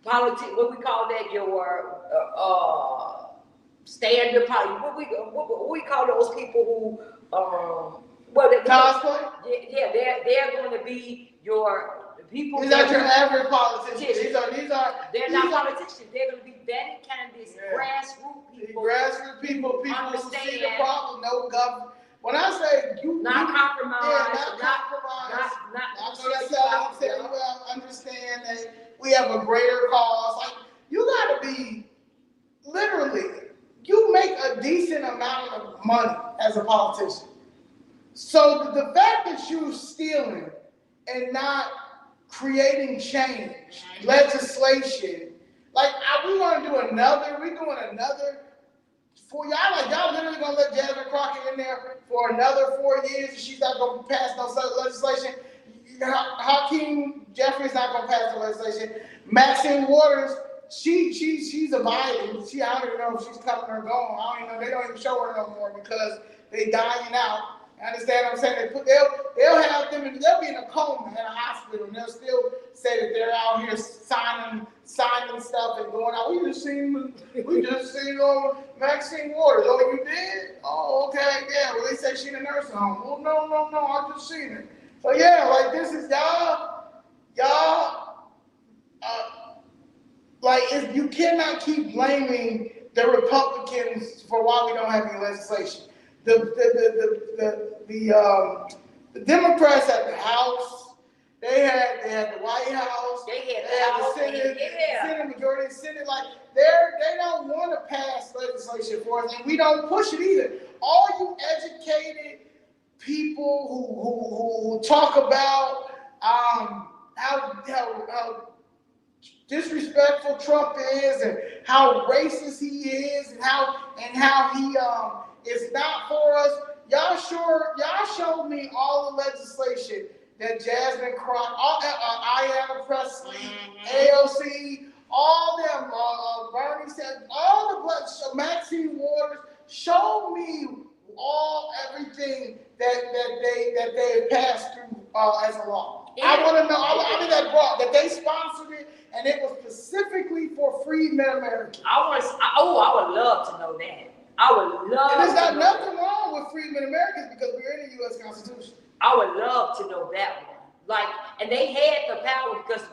politics. What we call that? Your standard party. What we call those people who cosplay? Yeah, they're going to be your people. These are your average politicians. These are. They're not politicians. They're going to be vetted candidates, grassroots people. Grassroots people who see the problem. when I say you not compromise, not compromise, not gonna sell. I'm saying you understand that we have a greater cause. Like you gotta be literally. You make a decent amount of money as a politician. So the fact that you're stealing and not creating change, legislation, like we're doing another 4 years. Y'all literally gonna let Jasmine Crockett in there for another 4 years and she's not gonna pass no legislation. Hakeem Jeffries not gonna pass the legislation. Maxine Waters, she's a Biden. I don't even know if she's coming or going. I don't even know. They don't even show her no more because they dying out. Understand what I'm saying? They'll have them they'll be in a coma in a hospital and they'll still say that they're out here signing stuff and going out. We just seen Maxine Waters. Oh, you did? Oh, okay, yeah. Well, they said she in a nursing home. Well, no, I just seen her. So yeah, like this is you cannot keep blaming the Republicans for why we don't have any legislation. The Democrats at the House, they had the White House, they had the Senate majority, the Senate. Like they don't want to pass legislation for us, and we don't push it either. All you educated people who talk about how disrespectful Trump is and how racist he is and how he is not for us. Y'all showed me all the legislation that Jasmine Crockett, Ayanna Pressley, AOC, all them, Bernie said, all the Maxine Waters showed me everything that they passed through as a law. Yeah. I want to know. I mean that they sponsored it, and it was specifically for freedmen Americans. I would love to know that. I would love. And there's not nothing wrong with freedmen Americans because we're in the U.S. Constitution. I would love to know that one. Like, and they had the power because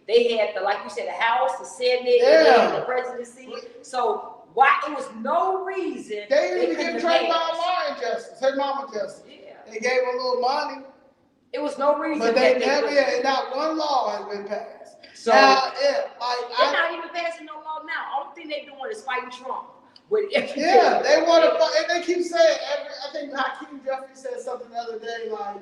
they had the, like you said, the House, the Senate, and the presidency. So why it was no reason they didn't give Trayvon Martin justice, her mama justice. Yeah. They gave her a little money. It was no reason. But they never had, not one law has been passed. So now, they're not even passing no law now. Only thing they're doing is fighting Trump. They want to fight, and they keep saying. I think Hakeem Jeffries said something the other day, like,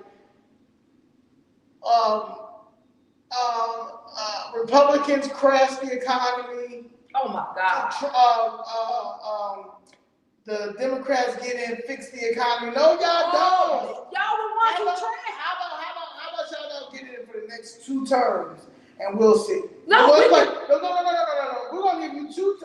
Republicans crash the economy. Oh my God. The Democrats get in, fix the economy. No, y'all don't. Y'all the ones who trash. How about y'all don't get in for the next 2 terms, and we'll see. No. We're gonna give you 2.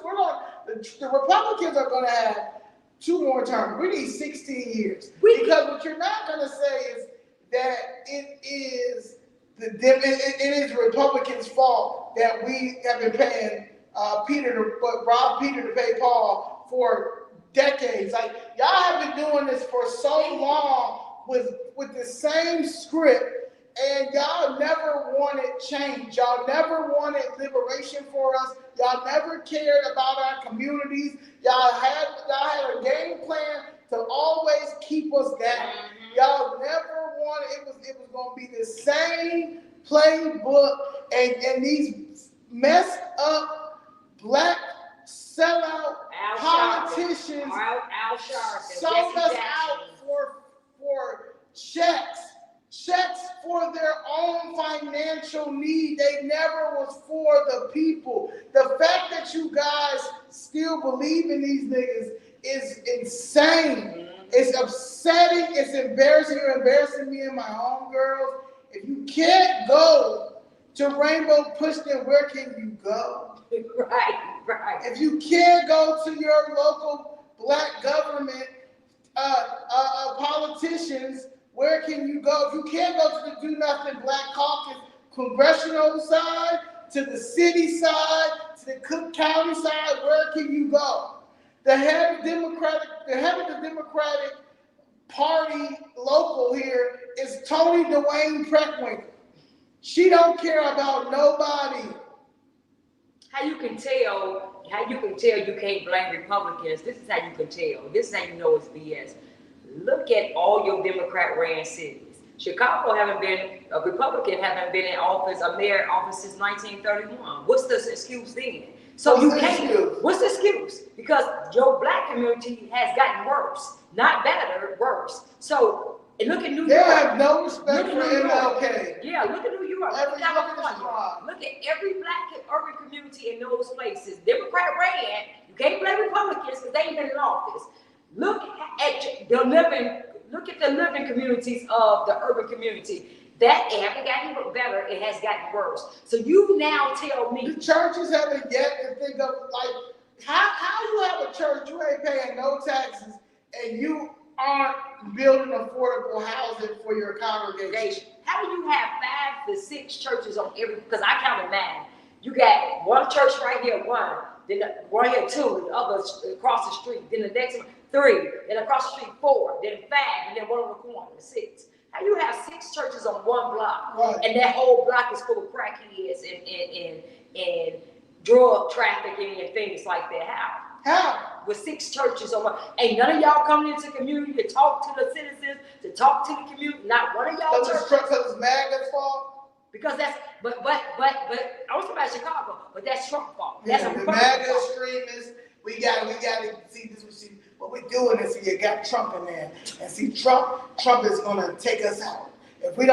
The Republicans are gonna have 2 more terms. We need 16 years. Because what you're not gonna say is that it is the Republicans' fault that we have been paying rob Peter to pay Paul for decades. Like y'all have been doing this for so long with the same script, and y'all never wanted change. Y'all never wanted liberation for us. Y'all never cared about our communities. Y'all had a game plan to always keep us down. Y'all never wanted. It was going to be the same playbook, and these messed up black sellout politicians sold us out for checks for their own financial need. They never was for the people. The fact that you guys still believe in these niggas is insane. It's upsetting. It's embarrassing. You're embarrassing me and my homegirls. If you can't go to Rainbow Push, then where can you go? Right. If you can't go to your local black government politicians, where can you go? If you can't go to the Do Nothing Black Caucus congressional side, to the city side, to the Cook County side, where can you go? The head of the Democratic Party local here is Tony Dwayne Preckwinkle. She don't care about nobody. How you can tell you can't blame Republicans. This is how you can tell. This is how you know it's BS. Look at all your Democrat-ran cities. Chicago haven't been, a Republican haven't been in office, a mayor in office since 1931. What's the excuse then? So you can't, what's the excuse? Because your black community has gotten worse, not better, worse. So look at New York. They have no respect for MLK. Yeah, look at New York. Look at California. Look at every black urban community in those places. Democrat ran. You can't blame Republicans because they ain't been in office. Look at the living communities of the urban community. That it haven't gotten better, it has gotten worse. So you now tell me the churches haven't yet to think of like how you have a church, you ain't paying no taxes, and you aren't building affordable housing for your congregation. How do you have 5 to 6 churches on every? Because I counted 9. You got one church right here, one. Then one here, 2. The other across the street. Then the next one, 3. Then across the street, 4. Then 5. And then one on the corner, 6. How you have 6 churches on one block, right, and that whole block is full of crackheads and drug trafficking and things like that? How? With 6 churches on one, ain't none of y'all coming into the community to talk to the citizens, to talk to the community. Not one of y'all churches. Because it's MAGA's fault. Because that's but I was talking about Chicago, but that's Trump's fault. Yeah, that's the MAGA extremists. We got to see this. What we're doing is you got Trump in there, and see Trump is gonna take us out if we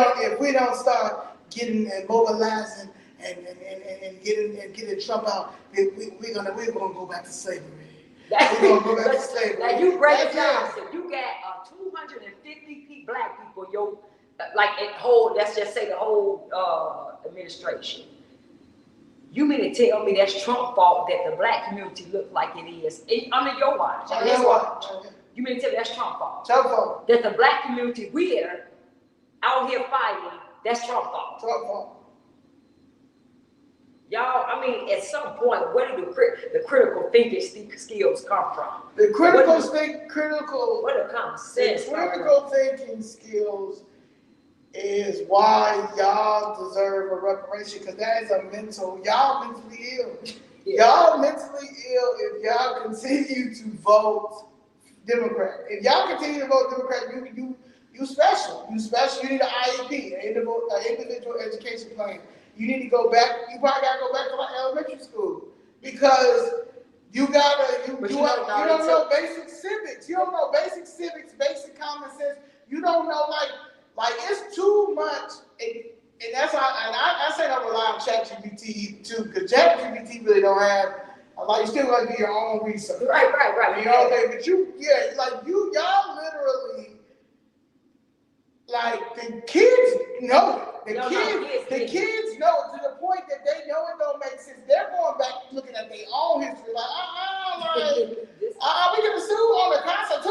don't start getting and mobilizing and getting Trump out. We're gonna go back to slavery. We're gonna go back to slavery. Now you break it down. So you got 250 black people. Let's just say the whole administration. You mean to tell me that's Trump's fault that the black community look like it is under your watch? You mean to tell me that's Trump's fault? Trump's fault. That the black community we're out here fighting, that's Trump's fault. Trump's fault. Y'all, I mean, at some point, where do the critical thinking skills come from? The critical thinking skills is why y'all deserve a reparation, because that is y'all mentally ill. Yeah. Y'all mentally ill if y'all continue to vote Democrat. If y'all continue to vote Democrat, you special. You special. You need an IEP, an individual education plan. You need to go back. You probably gotta go back to like elementary school because you don't know basic civics. You don't know basic civics, basic common sense. You don't know like it's too much, and that's why. And I say I rely on ChatGPT too, because ChatGPT really don't have. Like you still gotta do your own research. Right. You know what I mean? But y'all literally, like the kids know it. The kids know it to the point that they know it don't make sense. They're going back looking at their own history, we gonna sue on the Constitution?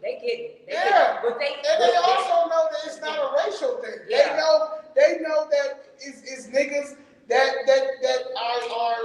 They get it. But they also know that it's not a racial thing. Yeah. They know that it's niggas that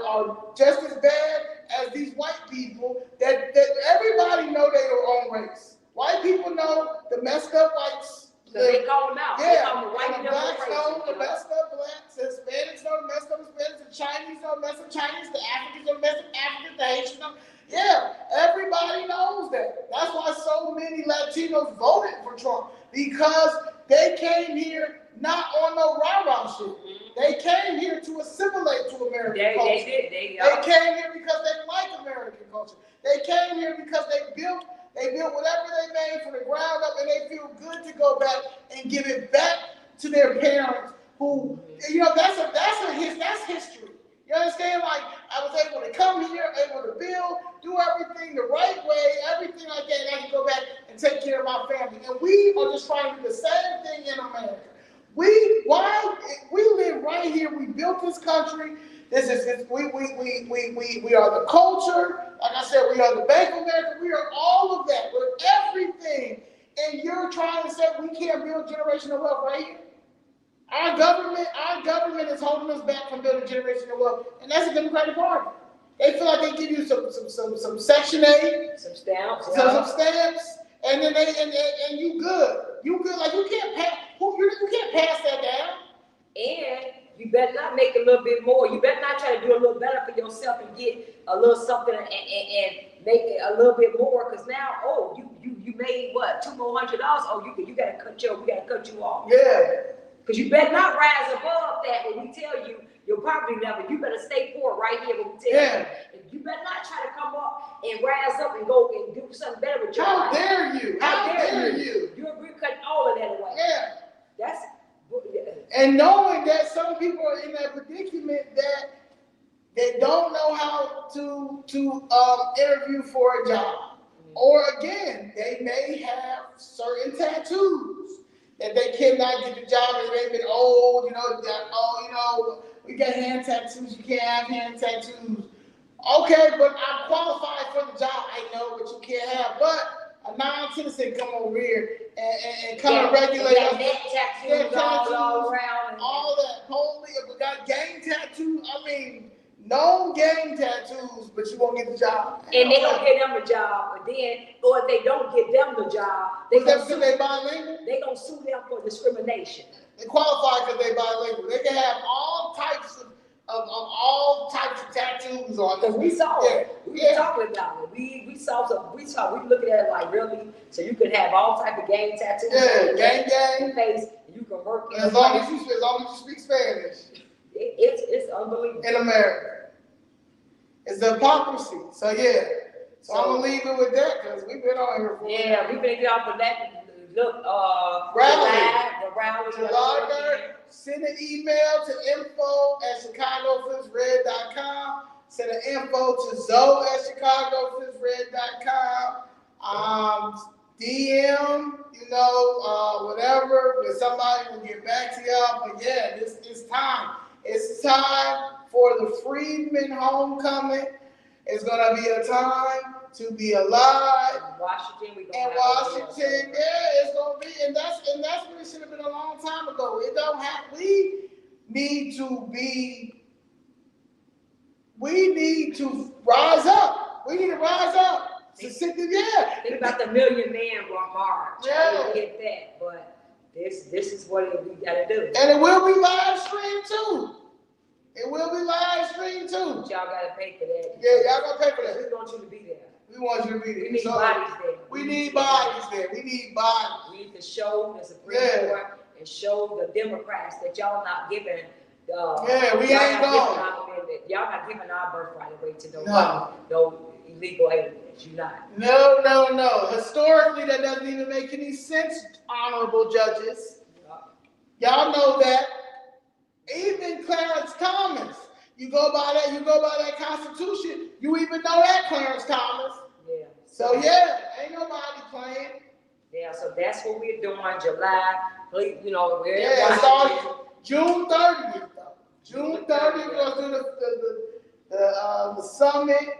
are just as bad as these white people. That everybody know their own race. White people know the messed up whites. So they call them out. Yeah, the white and the blacks know the messed up blacks. The Hispanics know the messed up Hispanics. The Chinese know the messed up Chinese. The Africans know the messed up Africans. The Haitians know. Yeah, everybody knows that. That's why so many Latinos voted for Trump, because they came here not on no rah-rah shit. Mm-hmm. They came here to assimilate to American culture. They came here because they like American culture. They came here because they built whatever they made from the ground up, and they feel good to go back and give it back to their parents. Who, that's history. You understand? Like, I was able to come here, able to build, do everything the right way, everything like that, and I can go back and take care of my family. And we are just trying to do the same thing in America. We live right here. We built this country. We are the culture. Like I said, we are the Bank of America. We are all of that. We're everything. And you're trying to say we can't build generational wealth right here? Our government is holding us back from building generational wealth, and that's the Democratic Party. They feel like they give you some Section 8, some stamps, and then and you good. Like you can't pass that down. And you better not make a little bit more. You better not try to do a little better for yourself and get a little something and make it a little bit more, because now, oh, you made what, $200 more? Oh, we gotta cut you off. Yeah. Because you better not rise above that when we tell you your poverty level. You better stay poor right here when we tell you. You better not try to come up and rise up and go and do something better with your life. How dare you? How dare you? You're cutting all of that away. Yeah. That's. And knowing that some people are in that predicament that they don't know how to interview for a job, or again, they may have certain tattoos that they cannot get the job, and they've been old, we got hand tattoos, you can't have hand tattoos. Okay, but I'm qualified for the job, I know, but you can't have. But a non-citizen come over here and come and regulate us. Tattoos all around. All that. Holy, we got gang tattoos. I mean, no gang tattoos, but you won't get the job. And they don't get them the job, but then, or if they don't get them the job, they gonna sue them for discrimination. They qualify because they bilingual. They can have all types of tattoos on them. We saw it. We were talking about it. We saw. We looking at it like, really. So you can have all type of gang tattoos. Yeah, gang. Face. And you can work. As long as you speak Spanish. It's unbelievable. In America. It's the hypocrisy. So yeah. So I'm gonna leave it with that because we've been on here for we've been on for that. Look, rally. July 3rd. Send an email to info@chicagofifthred.com. Send an info to zoe@chicagofifthred.com. DM, whatever, but somebody will get back to y'all. But yeah, it's time. It's time for the Freedmen Homecoming. It's gonna be a time to be alive. Washington, it's gonna be, and that's what it should have been a long time ago. We need to rise up. We need to rise up. Think about the Million Man March. I get that, but this is what we gotta do. And it will be live streamed too. But y'all gotta pay for that. Yeah, y'all gotta pay for that. We want you to be there. We want you to be there. We need bodies there. We need bodies there. We need to show the Supreme Court and show the Democrats that y'all not giving. We ain't going. Y'all not giving our birthright away to no illegal aliens. You not. No. Historically, that doesn't even make any sense, honorable judges. Y'all know that. Even Clarence Thomas, you go by that Constitution. You even know that, Clarence Thomas. Yeah. So ain't nobody playing. Yeah. So that's what we're doing. July. It starts June 30th. Though. June 30th, we're gonna do the summit.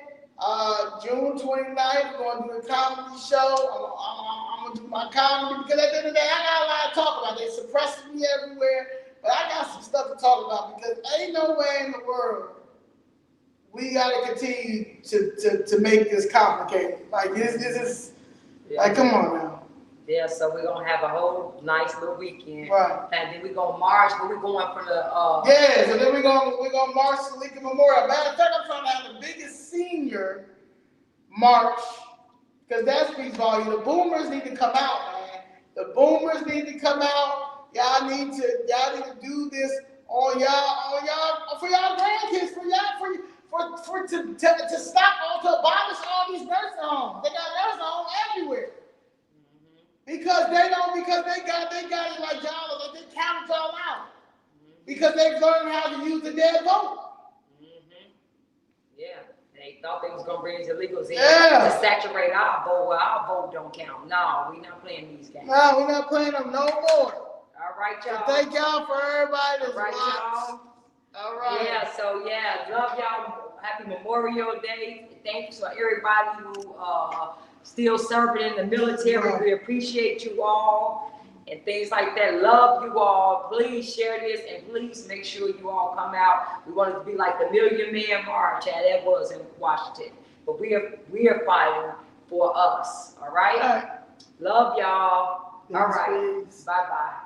June 29th, we're gonna do a comedy show. I'm gonna do my comedy because at the end of the day, I got a lot to talk about. They suppressing me everywhere. But I got some stuff to talk about because ain't no way in the world we gotta continue to make this complicated. Like this is like, come on now. Yeah, so we're gonna have a whole nice little weekend. Right. And then we're gonna march, but we're going for the so then we're gonna march to Lincoln Memorial. Matter of fact, I'm trying to have the biggest senior march because that speaks volume. The boomers need to come out, man. The boomers need to come out. Y'all need to do this on y'all for y'all grandkids, to stop to abolish all these nursing homes. They got nursing homes everywhere. Because they got it like y'all, like they counted y'all out. Because they've learned how to use the dead vote. Yeah. They thought they was gonna bring these illegals in to saturate our vote. Well, our vote don't count. No, we're not playing these games. No, we're not playing them no more. All right, y'all. So thank y'all for everybody that's watched. All right. Love y'all. Happy Memorial Day. Thanks for everybody who still serving in the military. We appreciate you all and things like that. Love you all. Please share this and please make sure you all come out. We want it to be like the Million Man March that was in Washington. But we are fighting for us. All right. Love y'all. All right. Bye-bye.